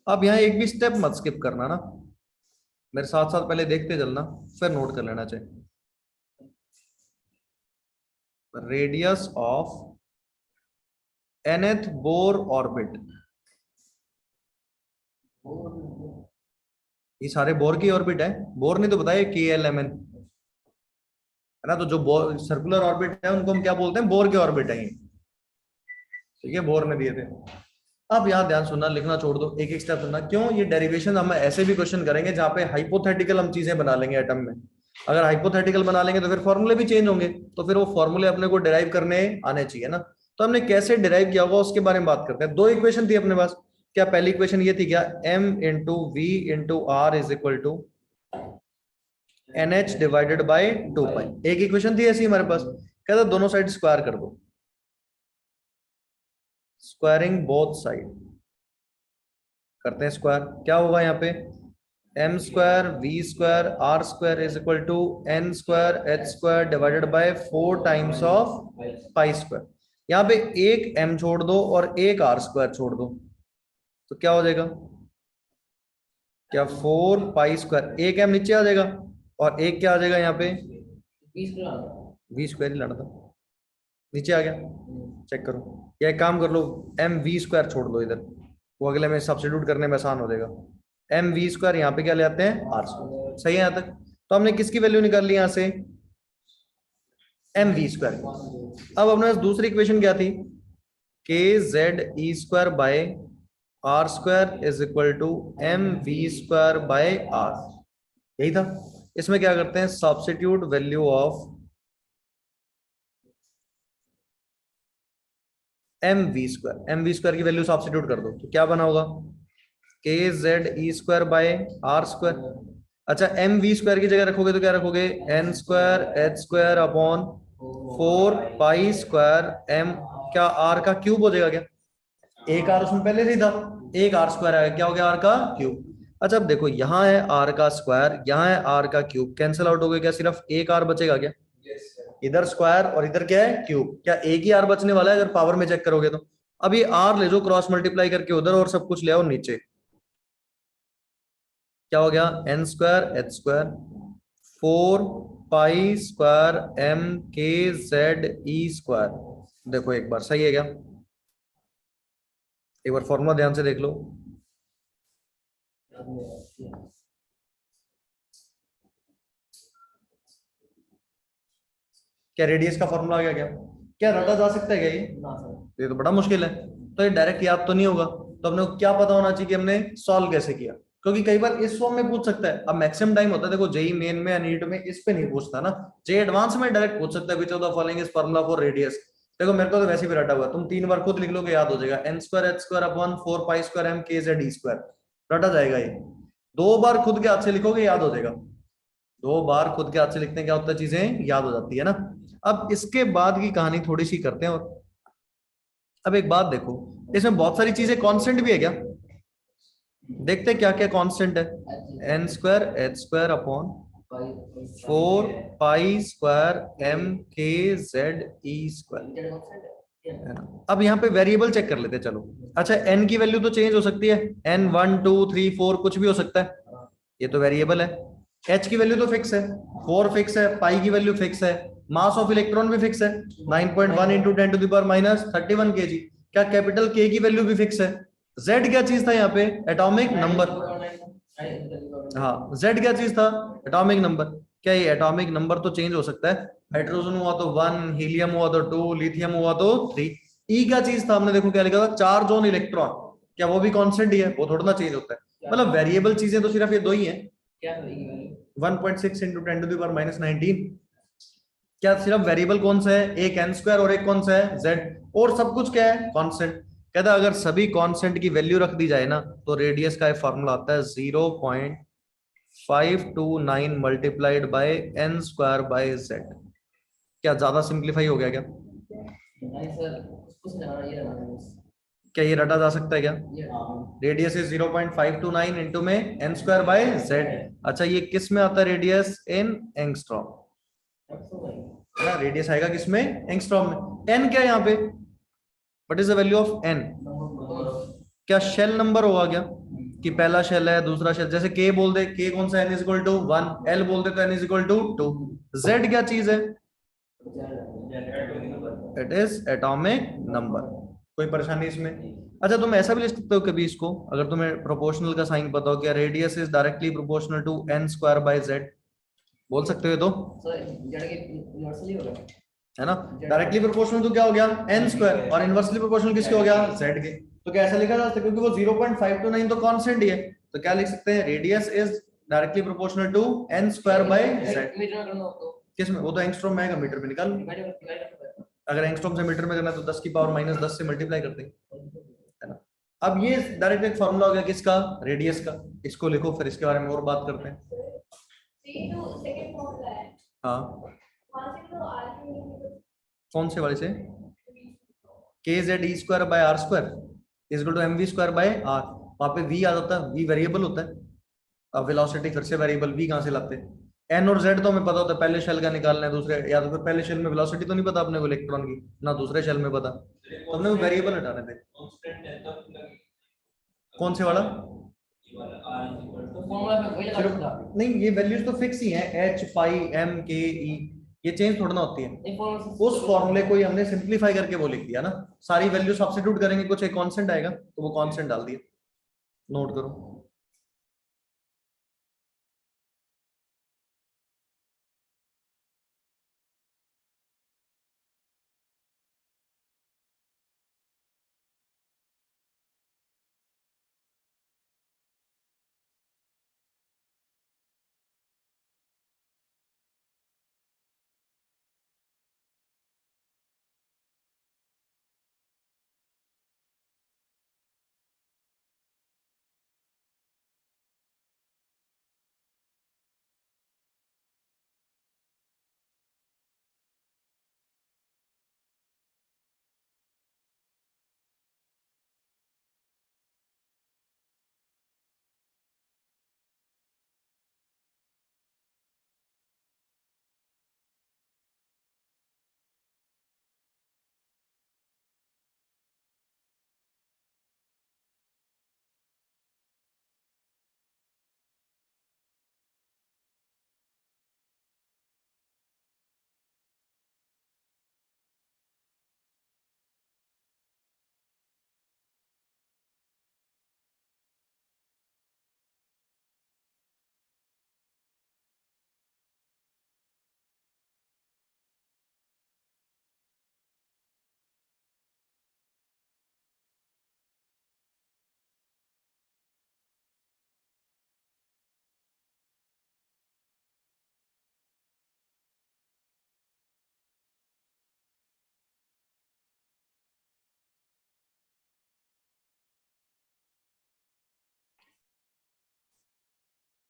अब यहाँ एक भी स्टेप मत स्किप करना ना, मेरे साथ साथ पहले देखते चलना, फिर नोट कर लेना चाहिए। Radius of nth Bohr orbit, ये सारे बोर की ऑर्बिट है, बोर नहीं तो बताइए के एल एम एन, है ना। तो जो बोर सर्कुलर ऑर्बिट है उनको हम क्या बोलते हैं, बोर के ऑर्बिट है ये, ठीक है, बोर ने दिए थे। अब यहाँ ध्यान सुनना, लिखना छोड़ दो, एक एक स्टेप सुनना। क्यों, ये डेरिवेशन हम ऐसे भी क्वेश्चन करेंगे जहाँ पे हाइपोथेटिकल हम चीजें बना लेंगे एटम में। अगर हाइपोथेटिकल बना लेंगे तो फिर फॉर्मूले भी चेंज होंगे, तो फिर वो फॉर्मूले अपने को डिराइव करने आने चाहिए ना। तो हमने कैसे डिराइव किया होगा उसके बारे में बात करते हैं। दो इक्वेशन थी अपने पास, क्या पहली इक्वेशन ये थी क्या, m into we into are is equal to N H divided by 2 pi, एक इक्वेशन थी ऐसी हमारे पास। कहता दोनों साइड स्क्वायर कर दो, स्क्वायरिंग बोथ साइड, करते हैं स्क्वायर, क्या होगा यहाँ पे, M square V square R square is equal to N square H square divided by 4 times of pi square. यहाँ पे एक m छोड़ दो और एक r स्क्वायर छोड़ दो, तो क्या हो जाएगा, क्या 4 पाई स्क्वायर, एक m नीचे आ जाएगा और एक क्या आ जाएगा यहाँ पे, वी स्क्वायर ही लाना था, नीचे आ गया, चेक करो। या एक काम कर लो, एम वी स्क्वायर छोड़ दो इधर, वो अगले में सब्स्टिट्यूट करने में आसान हो जाएगा। एम वी स्क्वायर यहाँ पे क्या ले आते हैं, आर स्क्वायर, सही है यहाँ तक। तो हमने किसकी वैल्यू निकाल ली यहाँ से, एम वी स्क्वायर। अब अपने पास दूसरी इक्वेशन क्या थी, k Z E square by are square is equal to m we square by r, यही था। इसमें क्या करते हैं, substitute value of m we square, m we square की वैल्यू सब्स्टिट्यूट कर दो, तो क्या बना होगा, k Z E square by are square. अच्छा एम वी स्क्वायर की जगह रखोगे तो क्या रखोगे, n square H square upon 4 pi square m, क्या आर का क्यूब हो जाएगा क्या, एक आर उसमें पहले से ही था, एक आर स्क्वायर आएगा, क्या हो गया आर का क्यूब। अच्छा अब देखो यहाँ है आर का स्क्वायर, यहाँ है आर का क्यूब, कैंसिल आउट हो गया, क्या सिर्फ एक आर बचेगा क्या, इधर स्क्वायर और इधर क्या है क्यूब, क्या एक ही आर बचने वाला है अगर पावर में चेक करोगे तो। अब ये आर ले जो क्रॉस मल्टीप्लाई करके उधर और सब कुछ ले आओ नीचे, क्या हो गया, n square H square 4 pi square m k Z ई स्क्वायर। देखो एक बार सही है क्या, एक बार फॉर्मूला ध्यान से देख लो, क्या रेडियस का फॉर्मूला आ गया क्या, क्या रटा जा सकता है क्या ये तो बड़ा मुश्किल है, तो ये डायरेक्ट याद तो नहीं होगा, तो अपने को क्या पता होना चाहिए कि हमने सॉल्व कैसे किया। क्योंकि कई बार इस फॉर्म में पूछ सकता है। अब मैक्सिमम टाइम होता है देखो जेई मेन में या नीट में इस पे नहीं पूछता ना, जेई एडवांस में डायरेक्ट पूछ सकता है which of the following is formula for radius. देखो मेरे को तो वैसे भी रटा हुआ है, तुम 3 बार खुद लिख लोगे याद हो जाएगा, n square H square upon 4 pi square m k Z ई स्क्वायर, रटा जाएगा ये। 2 बार खुद के हाथ से लिखोगे याद हो जाएगा, 2 बार खुद के हाथ से लिखते हैं क्या होता है, चीजें याद हो जाती है ना। अब इसके बाद की कहानी थोड़ी सी करते हैं। और अब एक बात देखो, इसमें बहुत सारी चीजें कांस्टेंट भी है क्या, देखते हैं क्या क्या कांस्टेंट है। N square H square upon 4 pi square m k Z ई स्क्वायर। अब यहाँ पे वेरिएबल चेक कर लेते हैं चलो। अच्छा एन की वैल्यू तो चेंज हो सकती है, एन 1 2 3 4 कुछ भी हो सकता है, ये तो वेरिएबल है। एच की वैल्यू तो फिक्स है, 4 फिक्स है, पाई की वैल्यू फिक्स है, मास ऑफ इलेक्ट्रॉन भी फिक्स है 9.1 इंटू 10⁻³ क्या कैपिटल के की वैल्यू भी फिक्स है। जेड क्या चीज था यहाँ पे, एटॉमिक नंबर। हाँ जेड क्या चीज था, एटॉमिक नंबर। क्या ये एटॉमिक नंबर तो चेंज हो सकता है, हाइड्रोजन हुआ तो 1, हीलियम हुआ तो 2, लिथियम हुआ तो 3। ई क्या चीज था, हमने देखो क्या लिखा था, चार्ज ऑन इलेक्ट्रॉन, क्या वो भी कांस्टेंट ही है, वो थोड़ा ना चेंज होता है। मतलब वेरिएबल चीजें तो सिर्फ ये दो ही है, 1.6 इंटू 10⁻19। क्या सिर्फ वेरिएबल कौन सा है, एक एन स्क्वायर और एक कौन सा है जेड, और सब कुछ क्या है कांस्टेंट। कहता है अगर सभी कांस्टेंट की वैल्यू रख दी जाए ना तो रेडियस का फॉर्मूला आता है 0.529 multiplied by n square by Z. क्या ज्यादा सिंप्लीफाई हो गया क्या, नहीं सर, कुछ लगाना ये लगाना है। क्या ये रटा जा सकता है क्या, रेडियस इज 0.529 इंटू में एन स्क्वायर बाय जेड। अच्छा ये किस में आता है रेडियस, इन एंगस्ट्रॉम है ना, रेडियस आएगा किसमें, एंगस्ट्रॉम में। एन क्या है यहाँ पे, what is the value of n, क्या शेल नंबर होगा क्या, कि पहला शेल है दूसरा शेल, जैसे के बोल दे, के कौन सा, n is equal to 1, L बोल दे तो n is equal to 2। Z क्या चीज है, इट इज एटॉमिक नंबर। कोई परेशानी इसमें। अच्छा तुम ऐसा भी लिख सकते हो कभी इसको, अगर तुम्हें प्रोपोर्शनल का साइन पता हो, क्या radius is directly proportional to N square by Z, बोल सकते हो ये तो, है ना। डायरेक्टली प्रोपोर्शनल तो क्या हो गया, एन स्क्वायर, और इनवर्सली प्रोपोर्शनल किसके हो गया, जेड के। तो क्या ऐसा लिखा जा सकता है, क्योंकि वो 0.529 तो कांस्टेंट ही है, तो क्या लिख सकते हैं, radius is directly proportional to N square by Z. किसमें, वो तो एंगस्ट्रॉम में आएगा, मीटर में निकाल, अगर एंगस्ट्रॉम से मीटर में करना है तो 10⁻−10 से मल्टीप्लाई कर देंगे, है ना। अब ये डायरेक्ट एक फॉर्मूला हो गया किसका, रेडियस का। इसको लिखो फिर इसके बारे में और बात करते हैं। हाँ कौन से वाले से, k Z E square by are square is to m we square by r. वहां पे वी आ जाता है, वी वेरिएबल होता है। अब वेलोसिटी फिर से वेरिएबल, वी कहां से लाते हैं, एन और जेड तो हमें पता होता है, पहले शेल का निकालना है, दूसरे या तो फिर पहले शेल में वेलोसिटी तो नहीं पता अपने को इलेक्ट्रॉन की, ना दूसरे शेल में पता, तो हमने वो वेरिएबल हटाने थे। कौन से वाला, सिर्फ नहीं, ये वैल्यूज तो फिक्स ही है, एच पाई एम के ई, ये चेंज थोड़ा ना होती है। उस फॉर्मूले को ही हमने सिंप्लीफाई करके वो लिख दिया ना, सारी वैल्यू सब्स्टिट्यूट करेंगे, कुछ एक कांस्टेंट आएगा तो वो कांस्टेंट डाल दिया, नोट करो।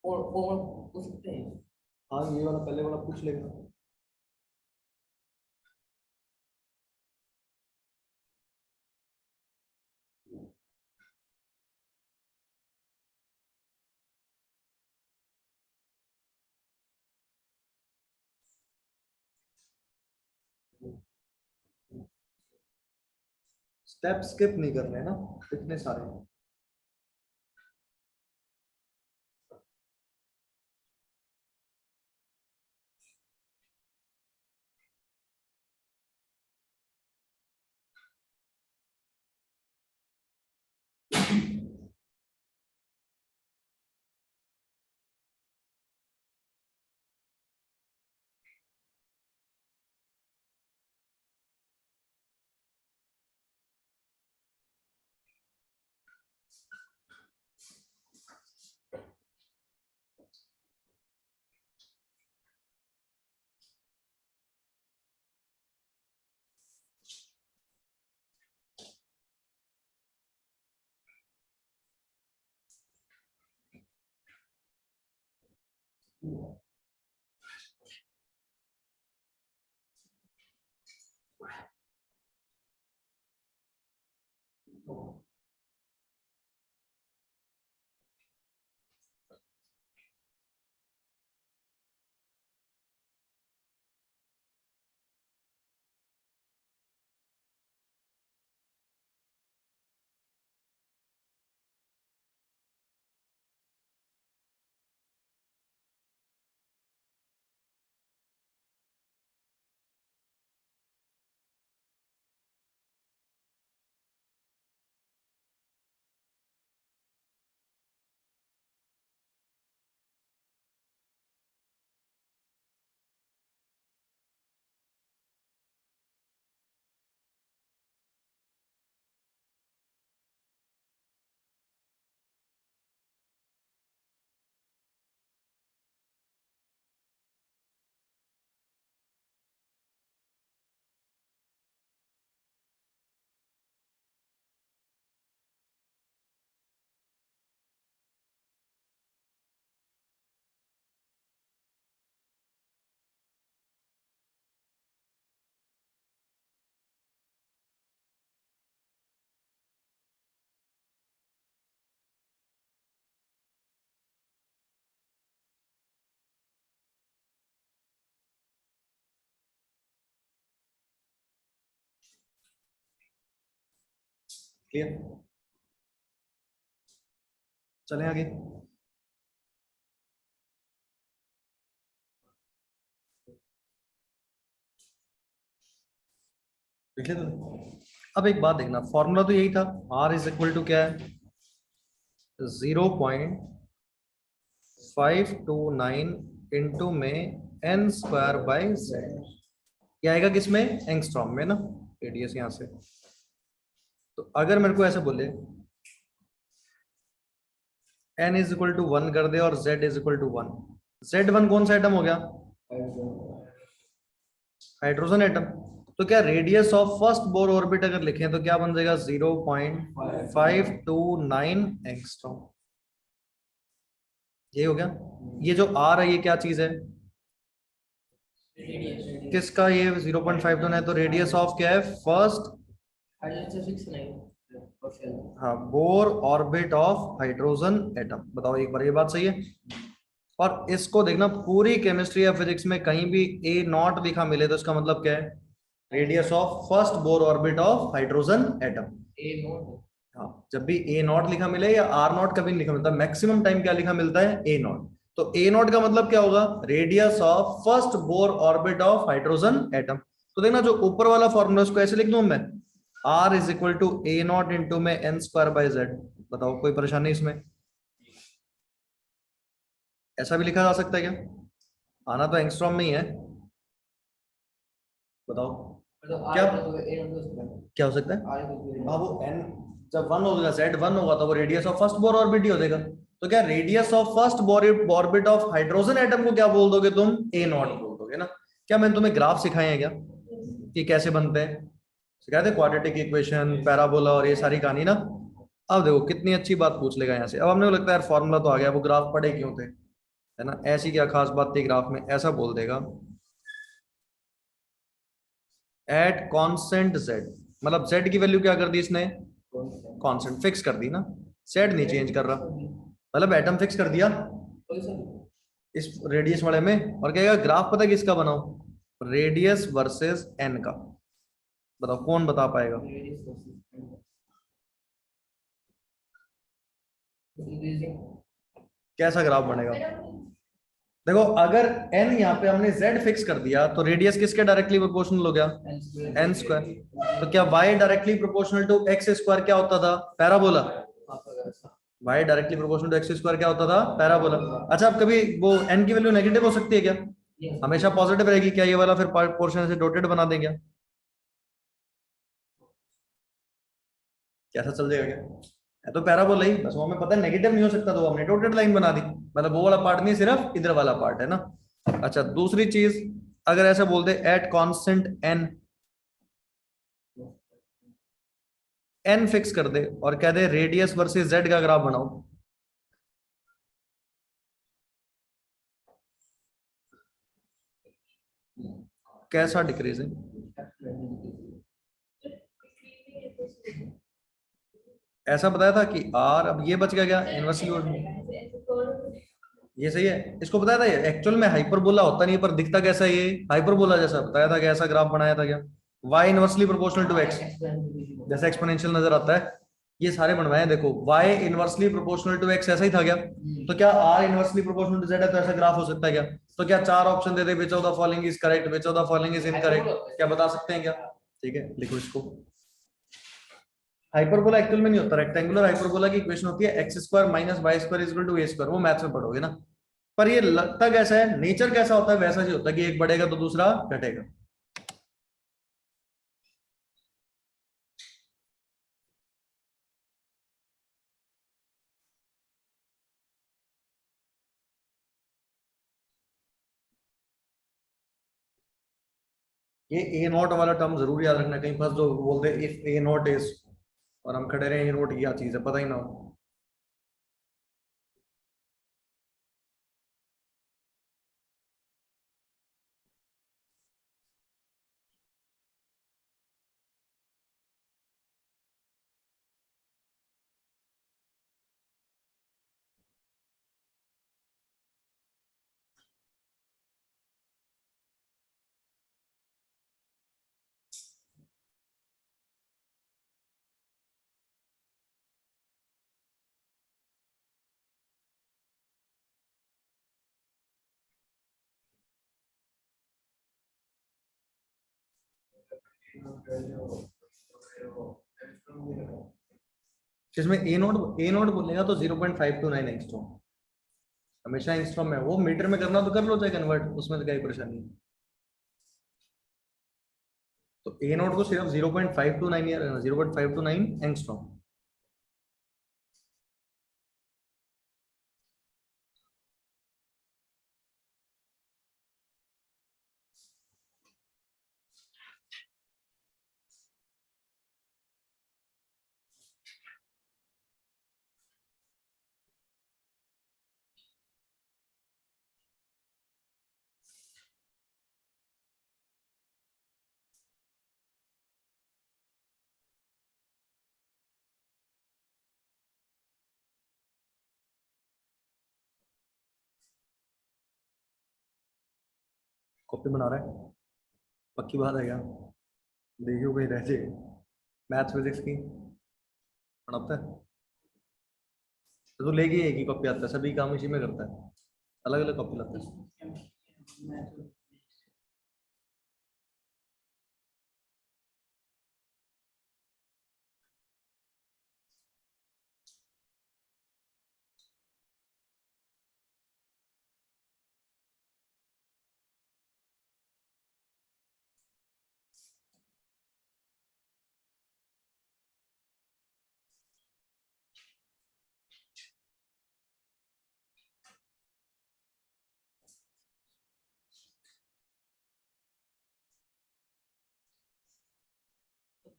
और पूछ सकते हैं। हाँ ये वाला पहले वाला पूछ लेगा। स्टेप स्किप नहीं करने ना, इतने सारे। क्लियर, चलें आगे। देख लिया तूने? अब एक बात देखना, फॉर्मूला तो यही था, R इज इक्वल टू क्या है, 0.529 इंटू में n स्क्वायर बाई जेड। क्या आएगा किसमें, एंगस्ट्रॉम में ना, रेडियस यहां से। तो अगर मेरे को ऐसे बोले n इज इक्वल टू 1 कर दे और z is equal to 1, Z1 कौन सा एटम हो गया, हाइड्रोजन एटम। तो क्या radius of first Bohr orbit अगर लिखें तो क्या बन जाएगा, 0.529 एंगस्ट्रॉम। ये हो गया। ये जो आर है ये क्या चीज है, किसका, ये 0.529 है, तो रेडियस ऑफ क्या है, फर्स्ट, हाँ, Bohr orbit of hydrogen atom. बताओ एक बार, ये बात सही है। और इसको देखना, पूरी केमिस्ट्री या फिजिक्स में कहीं भी ए नॉट लिखा मिले तो इसका मतलब क्या है, radius of first Bohr orbit of hydrogen atom. हाँ, जब भी ए नॉट लिखा मिले या आर नॉट कभी नहीं लिखा मिलता, मैक्सिमम टाइम क्या लिखा मिलता है, ए नॉट। तो ए नॉट का मतलब क्या होगा, radius of first Bohr orbit of hydrogen atom. तो देखना, जो ऊपर वाला फॉर्मूला उसको ऐसे लिख दूं मैं, r is equal to a naught into में एन स्क्वायर बाई जेड। बताओ कोई परेशानी इसमें, ऐसा भी लिखा जा सकता है क्या, आना तो एंगस्ट्रॉम में ही है। बताओ क्या क्या हो सकता है, हाँ वो एन, जब वन होगा, जेड वन होगा तो वो radius of first Bohr orbit ही हो जाएगा। तो क्या radius of first orbit of hydrogen atom को क्या बोल दोगे तुम, ए नॉट बोल दोगे ना। क्या मैंने तुम्हें ग्राफ सिखाए हैं क्या, कि कैसे बनते हैं, सिखाए थे, क्वाड्रेटिक इक्वेशन, पैराबोला और ये सारी कहानी ना। अब देखो कितनी अच्छी बात पूछ लेगा यहाँ से। अब हमने को लगता है यार फॉर्मूला तो आ गया, वो ग्राफ पढ़े क्यों थे। है ना। ऐसी क्या खास बात थी ग्राफ में, ऐसा बोल देगा एट कांस्टेंट जेड, मतलब जेड की वैल्यू क्या कर दी इसने, कांस्टेंट फिक्स कर दी ना, जेड नहीं चेंज कर रहा, मतलब एटम फिक्स कर दिया इस रेडियस वाले में। और कहेगा ग्राफ पता है किसका बनाओ, रेडियस वर्सेस एन का। बताओ कौन बता पाएगा, कैसा ग्राफ बनेगा। देखो अगर n यहाँ पे हमने z फिक्स कर दिया तो रेडियस किसके डायरेक्टली प्रोपोर्शनल हो गया, n स्क्वायर। तो क्या y directly proportional to x square क्या होता था, parabola. y directly proportional to x square क्या होता था, पैराबोला। अच्छा अब कभी वो n की वैल्यू नेगेटिव हो सकती है क्या, हमेशा पॉजिटिव रहेगी क्या, ये वाला फिर पोर्शन से डॉटेड बना देंगे, कैसा चल जाएगा क्या, है तो पैराबोला ही, बस वो हमें पता है नेगेटिव नहीं हो सकता, तो हमने डॉटेड लाइन बना दी, मतलब वो वाला पार्ट नहीं, सिर्फ इधर वाला पार्ट है ना। अच्छा दूसरी चीज, अगर ऐसा बोल दे at constant N, N fix कर दे और कह दे रेडियस वर्सेस जेड का ग्राफ बनाओ, कैसा डिक्रीज है। ऐसा बताया था कि आर, अब ये बच गया क्या, इनवर्सली, ये सही है, इसको बताया था ये एक्चुअल में हाइपरबोला होता नहीं है, पर दिखता कैसा है ये, हाइपरबोला जैसा बताया था कि ऐसा ग्राफ बनाया था क्या, y inversely proportional to x, जैसे एक्सपोनेंशियल नजर आता है, ये सारे बनवाए हैं देखो, y inversely proportional to x ऐसा ही था क्या, तो क्या r inversely proportional to z है तो ऐसा ग्राफ हो सकता है क्या, तो क्या चार option they they, which of the following is correct, which of the following is incorrect, क्या बता सकते हैं क्या, ठीक है लिखो इसको। हाइपरबोला एक्चुअल में नहीं होता, रेक्टेंगुलर हाइपरबोला की इक्वेशन होती है x square minus y square is equal to a square, वो मैथ्स में पढ़ोगे ना। पर ये लगता कैसा है, नेचर कैसा होता है वैसा ही होता है कि एक बढ़ेगा तो दूसरा घटेगा। ये ए नॉट वाला टर्म जरूर याद रखना, कहीं पास जो बोलते इफ ए नॉट इज, और हम खड़े रहे ए नॉट क्या चीज है पता ही ना हो। इसमें ए नॉट बोलेगा तो 0.529 एंगस्ट्रॉम, हमेशा एंगस्ट्रॉम में, वो मीटर में करना तो कर लो चाहे कन्वर्ट, उसमें तो क्या परेशानी है। तो ए नॉट को सिर्फ 0.529 या 0.529 एंगस्ट्रॉम। कॉपी बना रहा है, पक्की बात है क्या, देखियो कहीं रह जाए, मैथ्स फिजिक्स की पढ़ाता है, तो तू लेके एक ही कॉपी आता है, सभी काम इसी में करता है, अलग अलग कॉपी लाता है।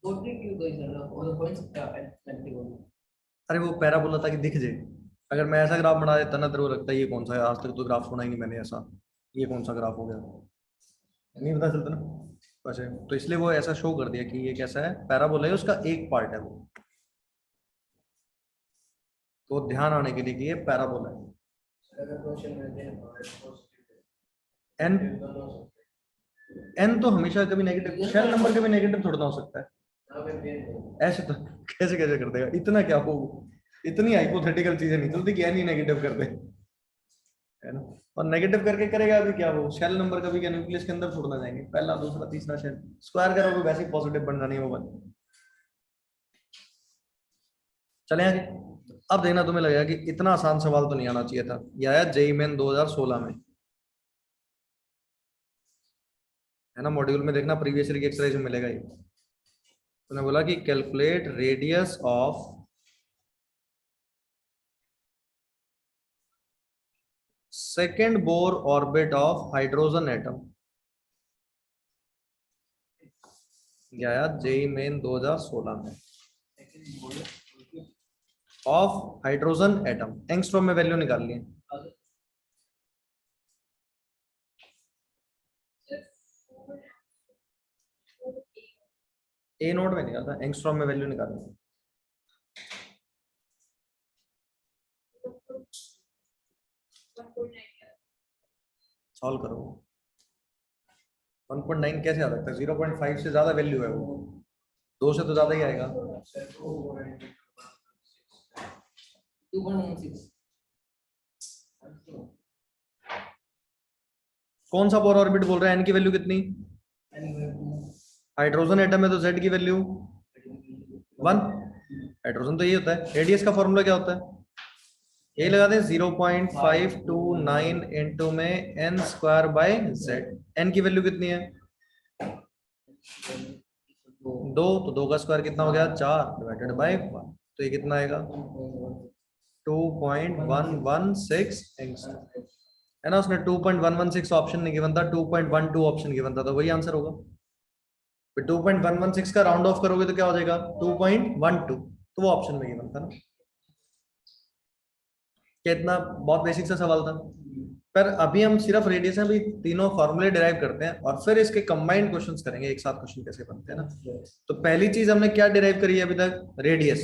क्यों गई सर, और पॉइंट्स क्या है, अरे वो पैराबोला था कि दिख जाए, अगर मैं ऐसा ग्राफ बना देता ना, तो लगता है ये कौन सा है, आज तक तो ग्राफ सुना ही नहीं मैंने ऐसा, ये कौन सा ग्राफ हो गया, नहीं पता चलता ना। वैसे तो इसलिए वो ऐसा शो कर दिया कि ये कैसा है, पैराबोला है, उसका एक पार्ट है वो, तो ध्यान आने के लिए कि ये पैराबोला है। एन एन तो हमेशा कभी नेगेटिव, शेल नंबर कभी नेगेटिव थोड़ा ना हो सकता है, ऐसे तो कैसे कैसे कर देगा, इतना क्या हो, इतनी हाइपोथेटिकल चीजें नहीं चलती कि एन ही नेगेटिव कर दे, है ना। और नेगेटिव करके करेगा अभी क्या, वो शेल नंबर कभी क्या न्यूक्लियस के अंदर छोड़ना जाएंगे, पहला दूसरा तीसरा शेल स्क्वायर करोगे वैसे ही पॉजिटिव बन जानी है वो बन। चले आगे। अब देखना तुम्हें लगेगा कि इतना आसान सवाल तो नहीं आना चाहिए था, यह आया जेईई मेन 2016 में, है ना। मॉड्यूल में देखना प्रीवियस ईयर की एक्सरसाइज में मिलेगा ये। उन्होंने बोला कि calculate radius of second Bohr orbit of hydrogen atom, यह आया जेईई मेन 2016 में, ऑफ हाइड्रोजन एटम, एंगस्ट्रॉम में वैल्यू निकाल लिए। ए नोट में निकालता, एंगस्ट्रॉम में वैल्यू निकालनी, सॉल्व करो। 1.9 कैसे आ सकता है, 0.5 से ज्यादा वैल्यू है वो, 2 से तो ज्यादा ही आएगा। 2.16 कौन सा बोर ऑर्बिट बोल रहा है, एन की वैल्यू कितनी, हाइड्रोजन एटम है तो जेड की वैल्यू 1, हाइड्रोजन तो ये होता है। रेडियस का फॉर्मूला क्या होता है, यही लगाते हैं 0.529 इंटू में n square by Z, n की वैल्यू कितनी है 2, तो 2 का स्क्वायर कितना हो गया 4 डिवाइडेड बाय 1, तो ये कितना आएगा 2.116 एंगस्ट्रॉम, है ना। उसने 2.116 ऑप्शन नहीं गिवन था, 2.12 ऑप्शन गिवन था, तो वही आंसर होगा। फिर 2.116 का राउंड ऑफ करोगे तो क्या हो जाएगा 2.12, तो वो ऑप्शन में गिवन था ना। कितना बहुत बेसिक सा सवाल था, पर अभी हम सिर्फ रेडियस में भी तीनों फॉर्मूले डिराइव करते हैं और फिर इसके कंबाइंड क्वेश्चंस करेंगे, एक साथ क्वेश्चन कैसे बनते हैं ना। तो पहली चीज हमने क्या डिराइव करी है अभी तक, रेडियस,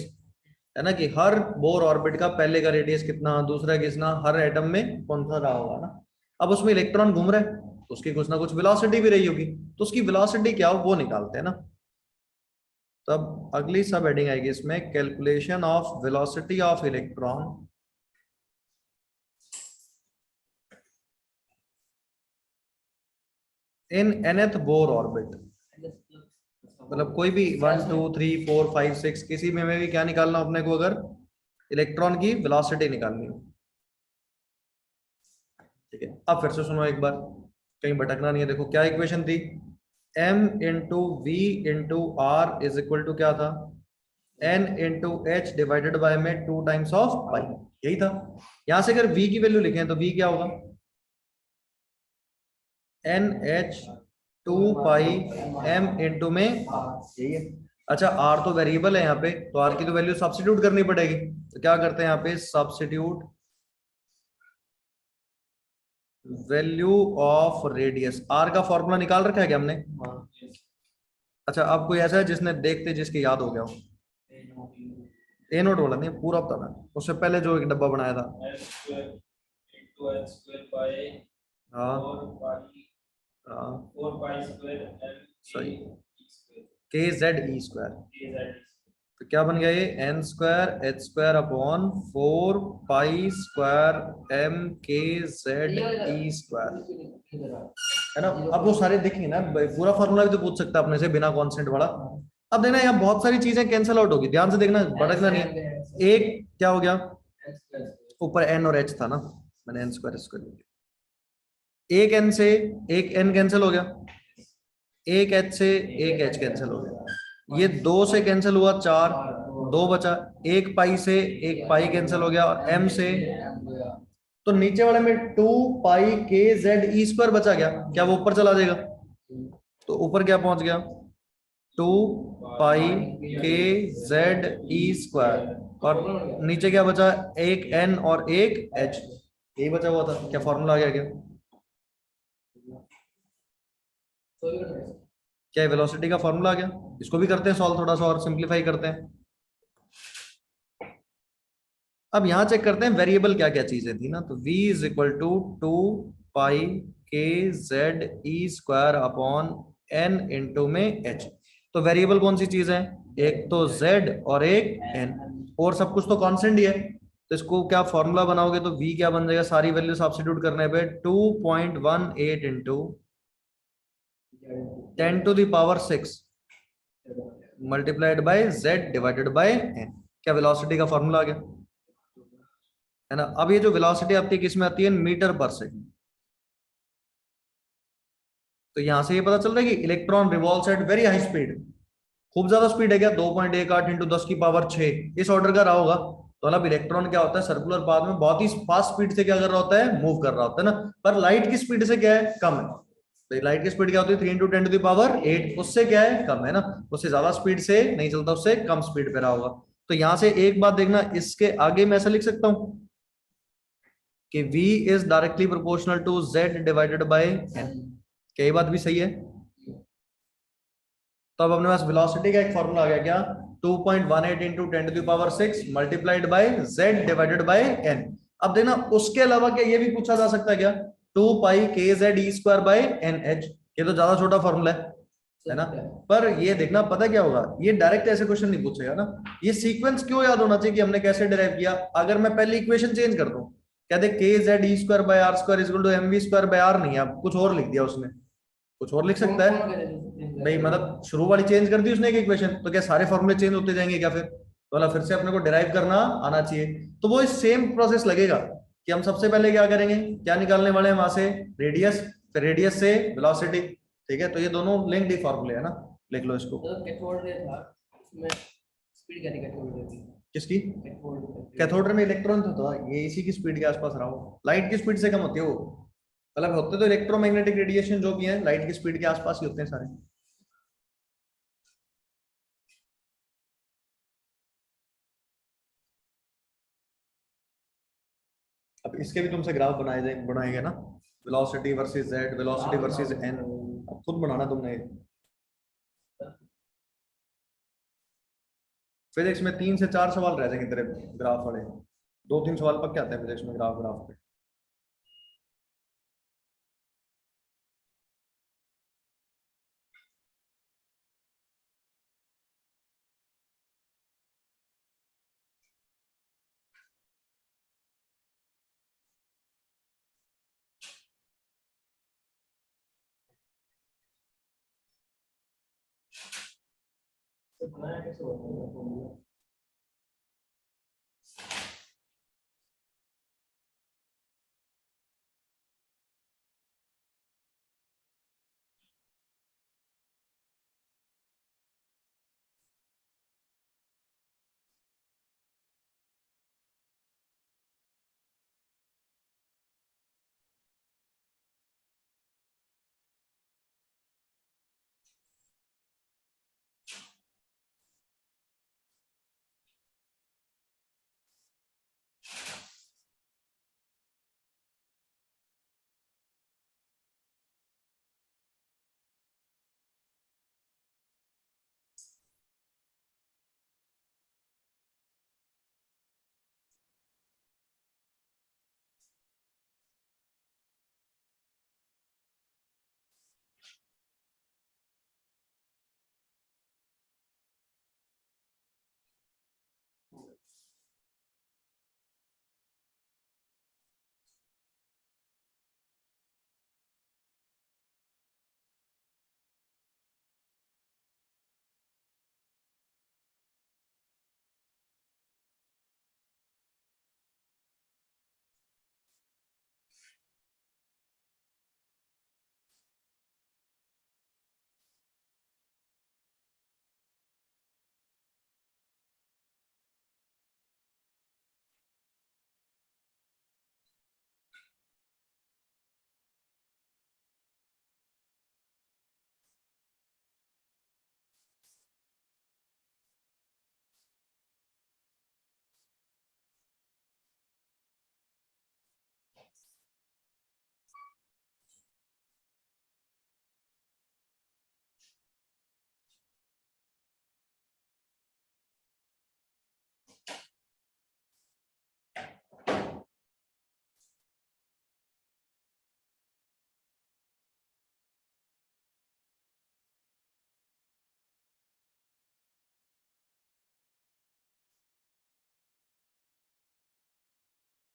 है ना, कि हर बोर ऑर्बिट का पहले का रेडियस कितना, दूसरा कितना, हर एटम में कौन सा रहा होगा ना। अब उसमें इलेक्ट्रॉन घूम रहा है तो उसकी कुछ ना कुछ वेलोसिटी भी रही होगी, तो उसकी वेलोसिटी क्या हो वो निकालते हैं ना। तब अगली सब हेडिंग आएगी इसमें, calculation of velocity of electron in nth Bohr orbit, मतलब कोई भी 1 2 3 4 5 6 किसी में भी क्या निकालना अपने को, अगर इलेक्ट्रॉन की वेलोसिटी निकालनी हो, ठीक है। अब फिर से सुनो एक बार, कहीं भटकना नहीं है। देखो क्या इक्वेशन थी, m into we into are is equal to क्या था, n into H divided by में 2 टाइम्स ऑफ पाई, यही था। यहां से अगर v की वैल्यू लिखें तो v क्या होगा, एन एच 2 पाई m इंटू में r, यही है। अच्छा r तो वेरिएबल है यहाँ पे, तो r की तो वैल्यू सब्स्टिट्यूट करनी पड़ेगी, तो क्या करते हैं यहाँ पे, substitute value of radius, r का फॉर्मूला निकाल रखा है क्या हमने। अच्छा अब कोई ऐसा है जिसने देखते जिसके याद हो गया हो, ए नोट वाला नहीं, पूरा बताना, उससे पहले जो एक डब्बा बनाया था, हाँ हाँ सही, के जेड ई स्क्वायर, तो क्या बन गया ये n square H square upon 4 pi square m k Z ई स्क्वायर, है ना। अब वो सारे देखेंगे ना, पूरा फॉर्मूला भी तो पूछ सकता है अपने से बिना कांस्टेंट वाला। अब देखना यहाँ बहुत सारी चीजें कैंसिल आउट होगी, ध्यान से देखना, भटकना नहीं है। एक क्या हो गया, ऊपर एन और एच था ना, मैंने एन स्क्वायर स्क्वायर, एक एन से एक एन कैंसिल हो गया, एक एच से एक एच कैंसिल हो गया, ये 2 से कैंसिल हुआ 4, 2 बचा, एक पाई से एक पाई कैंसिल हो गया, और एम से, तो नीचे वाले में 2 pi k Z E square बचा गया, क्या वो ऊपर चला जाएगा, तो ऊपर क्या पहुंच गया 2 pi k Z E square, और नीचे क्या बचा, एक n और एक h, यही बचा हुआ था। क्या फॉर्मूला आ गया क्या? क्या वेलोसिटी का फॉर्मूला आ गया? इसको भी करते हैं सॉल्व, थोड़ा सा और सिंप्लीफाई करते हैं। अब यहां चेक करते हैं वेरिएबल क्या क्या चीजें थी ना। तो v is equal to 2 pi k Z E square upon n into में h। तो वेरिएबल कौन सी चीज है? एक तो z और एक n, और सब कुछ तो कांस्टेंट ही है। तो इसको क्या फॉर्मूला बनाओगे तो v क्या बन जाएगा, सारी वैल्यू सब्स्टिट्यूट करने पे 2.18 into 10⁻⁶ multiplied by z divided by n। क्या वेलोसिटी का फॉर्मूला आ गया, है ना। अब ये जो वेलोसिटी आती है किस में आती है, मीटर पर सेकंड। तो यहां से ये पता चल रहा है कि electron revolves at very high speed. खूब ज्यादा स्पीड है क्या, 2.18 इंटू 10⁻6 इस ऑर्डर का रहा होगा। तो मतलब इलेक्ट्रॉन क्या होता है, सर्कुलर पाथ में बहुत ही फास्ट स्पीड से क्या कर रहा होता है, मूव कर रहा होता है ना। पर लाइट की स्पीड से क्या है, कम है। तो लाइट की स्पीड क्या होती है, 3 × 10⁸, उससे क्या है, कम है ना। उससे ज्यादा स्पीड से नहीं चलता, उससे कम स्पीड पे रहा होगा। तो यहां से एक बात देखना, इसके आगे मैं ऐसा लिख सकता हूं कि v is directly proportional to z divided by n। क्या ये बात भी सही है? तो अब अपने पास वेलोसिटी का एक फॉर्मूला आ गया क्या, 2.18 into 10⁻⁶ multiplied by z divided by n। अब देखना उसके अलावा क्या ये भी पूछा जा सकता है क्या, 2 pi k Z E square by n h. ये तो ज्यादा छोटा फॉर्मूला है ना। पर ये देखना पता क्या होगा, ये डायरेक्ट ऐसे क्वेश्चन नहीं पूछेगा ना। ये सीक्वेंस क्यों याद होना चाहिए कि हमने कैसे डिराइव किया। अगर मैं पहले इक्वेशन चेंज कर दूं, कहते k Z E square by are square is equal to m we square by r, नहीं अब कुछ और लिख दिया उसने, कुछ और लिख सकता है भाई। मतलब शुरू वाली चेंज कर दी उसने एक इक्वेशन, तो क्या सारे फॉर्मूले चेंज होते जाएंगे क्या फिर? तो वाला फिर से अपने को डिराइव करना आना चाहिए। तो वो सेम प्रोसेस लगेगा कि हम सबसे पहले क्या करेंगे, क्या निकालने वाले हैं वहां से, रेडियस, फिर रेडियस से वेलोसिटी। ठीक है, तो ये दोनों लिंक्ड ही फॉर्मूले है ना, लिख लो इसको। कैथोड रे था उसमें स्पीड क्या थी कैथोड रे की? किसकी? कैथोड कैथोड रे में इलेक्ट्रॉन तो था, ये इसी की स्पीड के आसपास रहा हो, लाइट की स्पीड से कम होती है वो। मतलब होते तो इलेक्ट्रोमैग्नेटिक रेडिएशन जो भी है लाइट की स्पीड के आसपास ही होते हैं सारे। अब इसके भी तुमसे ग्राफ बनाएंगे ना, velocity versus Z, velocity versus n. अब खुद बनाना तुमने। फिजिक्स में 3 से 4 सवाल रह जाएंगे तेरे ग्राफ वाले, 2-3 सवाल पक्के आते हैं फिजिक्स में ग्राफ ग्राफ पे। तो बनाया कैसे होता है?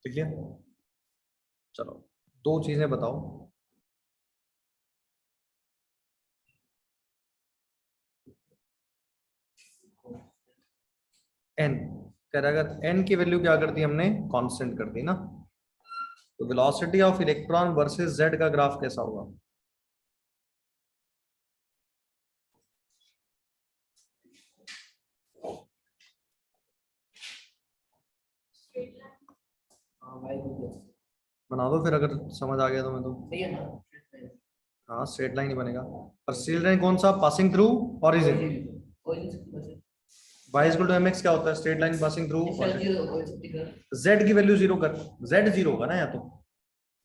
ठीक है, चलो 2 चीजें बताओ। एन कह रहा, अगर एन की वैल्यू क्या कर दी हमने, कांस्टेंट कर दी ना, तो velocity of electron versus Z का ग्राफ कैसा होगा? हाँ भाई बना दो फिर, अगर समझ आ गया तुम्हें तो। सही है ना? हाँ स्ट्रेट लाइन ही बनेगा। और स्ट्रेट लाइन कौन सा? Passing through origin. y equal to mx क्या होता है? Straight line passing through z की वैल्यू 0 कर, z 0 होगा ना, या तो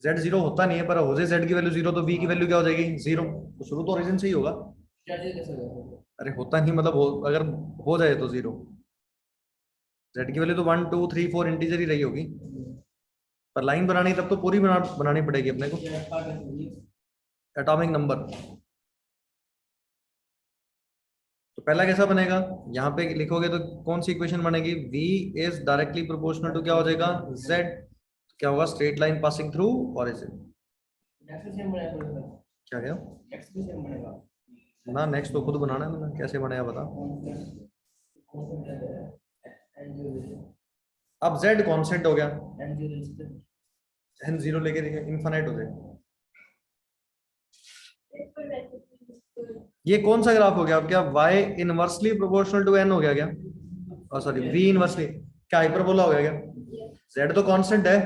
z 0 होता नहीं है, पर हो जाए z की वैल्यू 0 तो v की वैल्यू क्या हो जाएगी? 0। तो शुरू तो ओरिजिन से ही होगा। अरे होता नहीं मतलब अगर हो जाए तो 0। z की वैल्यू तो 1 2 3 4 इंटीजर ही रही होगी, पर लाइन बनानी तब तो पूरी बनानी पड़ेगी अपने को, एटॉमिक नंबर। तो पहला कैसा बनेगा? यहाँ पे लिखोगे तो कौन सी इक्वेशन बनेगी? v is directly proportional to क्या हो जाएगा? z। क्या होगा? Straight line passing through origin. क्या क्या ना, नेक्स्ट तो खुद बनाना है तुम्हें, कैसे बनेगा बता। अब z कांस्टेंट हो गया, n 0 लेके इनफाइनाइट हो जाएगा। ये कौन सा ग्राफ हो गया? अब क्या y inversely proportional to n हो गया क्या? सॉरी v इनवर्सली, क्या हाइपरबोला हो गया क्या? z तो कांस्टेंट है,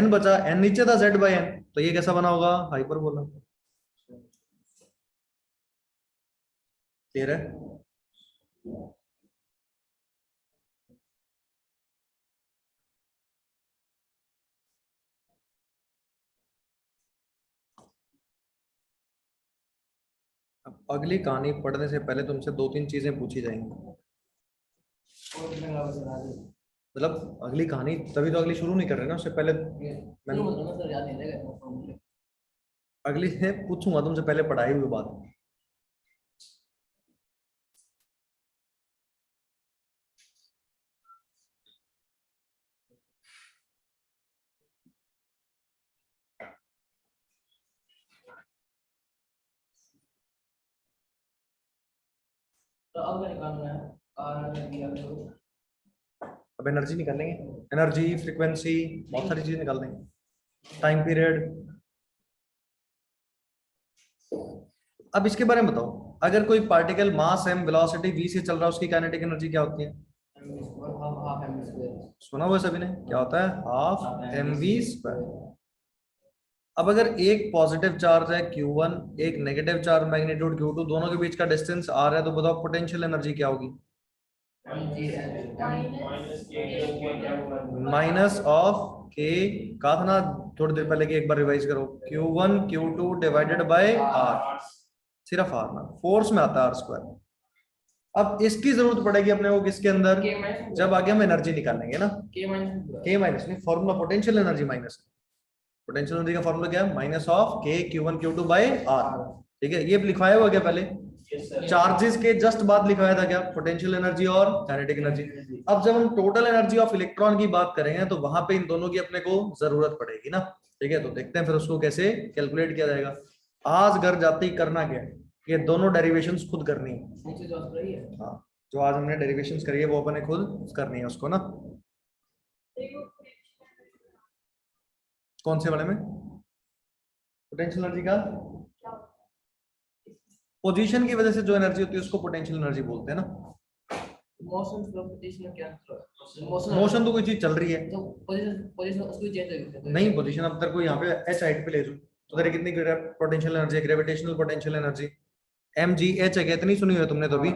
n बचा, n नीचे था z बाय n, तो ये कैसा बना होगा? हाइपरबोला। क्लियर है? अब अगली कहानी पढ़ने से पहले तुमसे 2-3 चीजें पूछी जाएंगी। मतलब अगली कहानी तभी तो अगली शुरू नहीं कर रहे ना, उससे पहले मैं अगली है पूछूंगा तुमसे पहले पढ़ाई हुई बात। तो अब क्या निकालना है? अब एनर्जी निकालेंगे, एनर्जी, फ्रीक्वेंसी, बहुत सारी चीजें निकाल देंगे, टाइम पीरियड। अब इसके बारे में बताओ, अगर कोई पार्टिकल मास m वेलोसिटी v से चल रहा है, उसकी काइनेटिक एनर्जी क्या होती है? सुना हुआ सभी ने, क्या होता है? Half mv²। अब अगर एक पॉजिटिव चार्ज है q1, एक नेगेटिव चार्ज मैग्नीट्यूड q2, दोनों के बीच का डिस्टेंस r है, तो बताओ पोटेंशियल एनर्जी क्या होगी? माइनस ऑफ k, कहा था ना थोड़ी देर पहले कि एक बार रिवाइज करो, q1 q2 divided by r, सिर्फ r ना, फोर्स में आता है r²। अब इसकी जरूरत पड़ेगी अपने को किसके अंदर? जब आगे हम एनर्जी निकालेंगे ना, k माइनस नहीं, formula potential energy minus, potential energy का फॉर्मूला क्या है? Minus of k q1 q2 by r। ठीक है, ये लिखवाया हुआ क्या पहले? चार्जेस के जस्ट बाद लिखवाया था क्या? पोटेंशियल एनर्जी और काइनेटिक एनर्जी। अब जब हम टोटल एनर्जी ऑफ इलेक्ट्रॉन की बात करेंगे तो वहां पे इन दोनों की अपने को जरूरत पड़ेगी ना। ठीक है, तो देखते हैं फिर उसको कैसे कैलकुलेट किया जाएगा। आज घर जाते ही करना क्या है, ये दोनों डेरिवेशंस खुद करनी है। हाँ, जो आज हमने डेरिवेशंस करी है वो अपने खुद करनी है उसको ना। कौन से वाले में? पोटेंशियल एनर्जी का पोजीशन की वजह से जो एनर्जी होती है उसको पोटेंशियल एनर्जी बोलते हैं ना। मोशन तो कोई चीज चल रही है तो पोजीशन उसको चेंज नहीं, पोजीशन अब तेरे को यहाँ पे एच हाइट पे ले जाऊं तो तेरे कितनी पोटेंशियल एनर्जी है? ग्रेविटेशनल पोटेंशियल एनर्जी mgh है, कितनी सुनी हुई है तुमने तो अभी?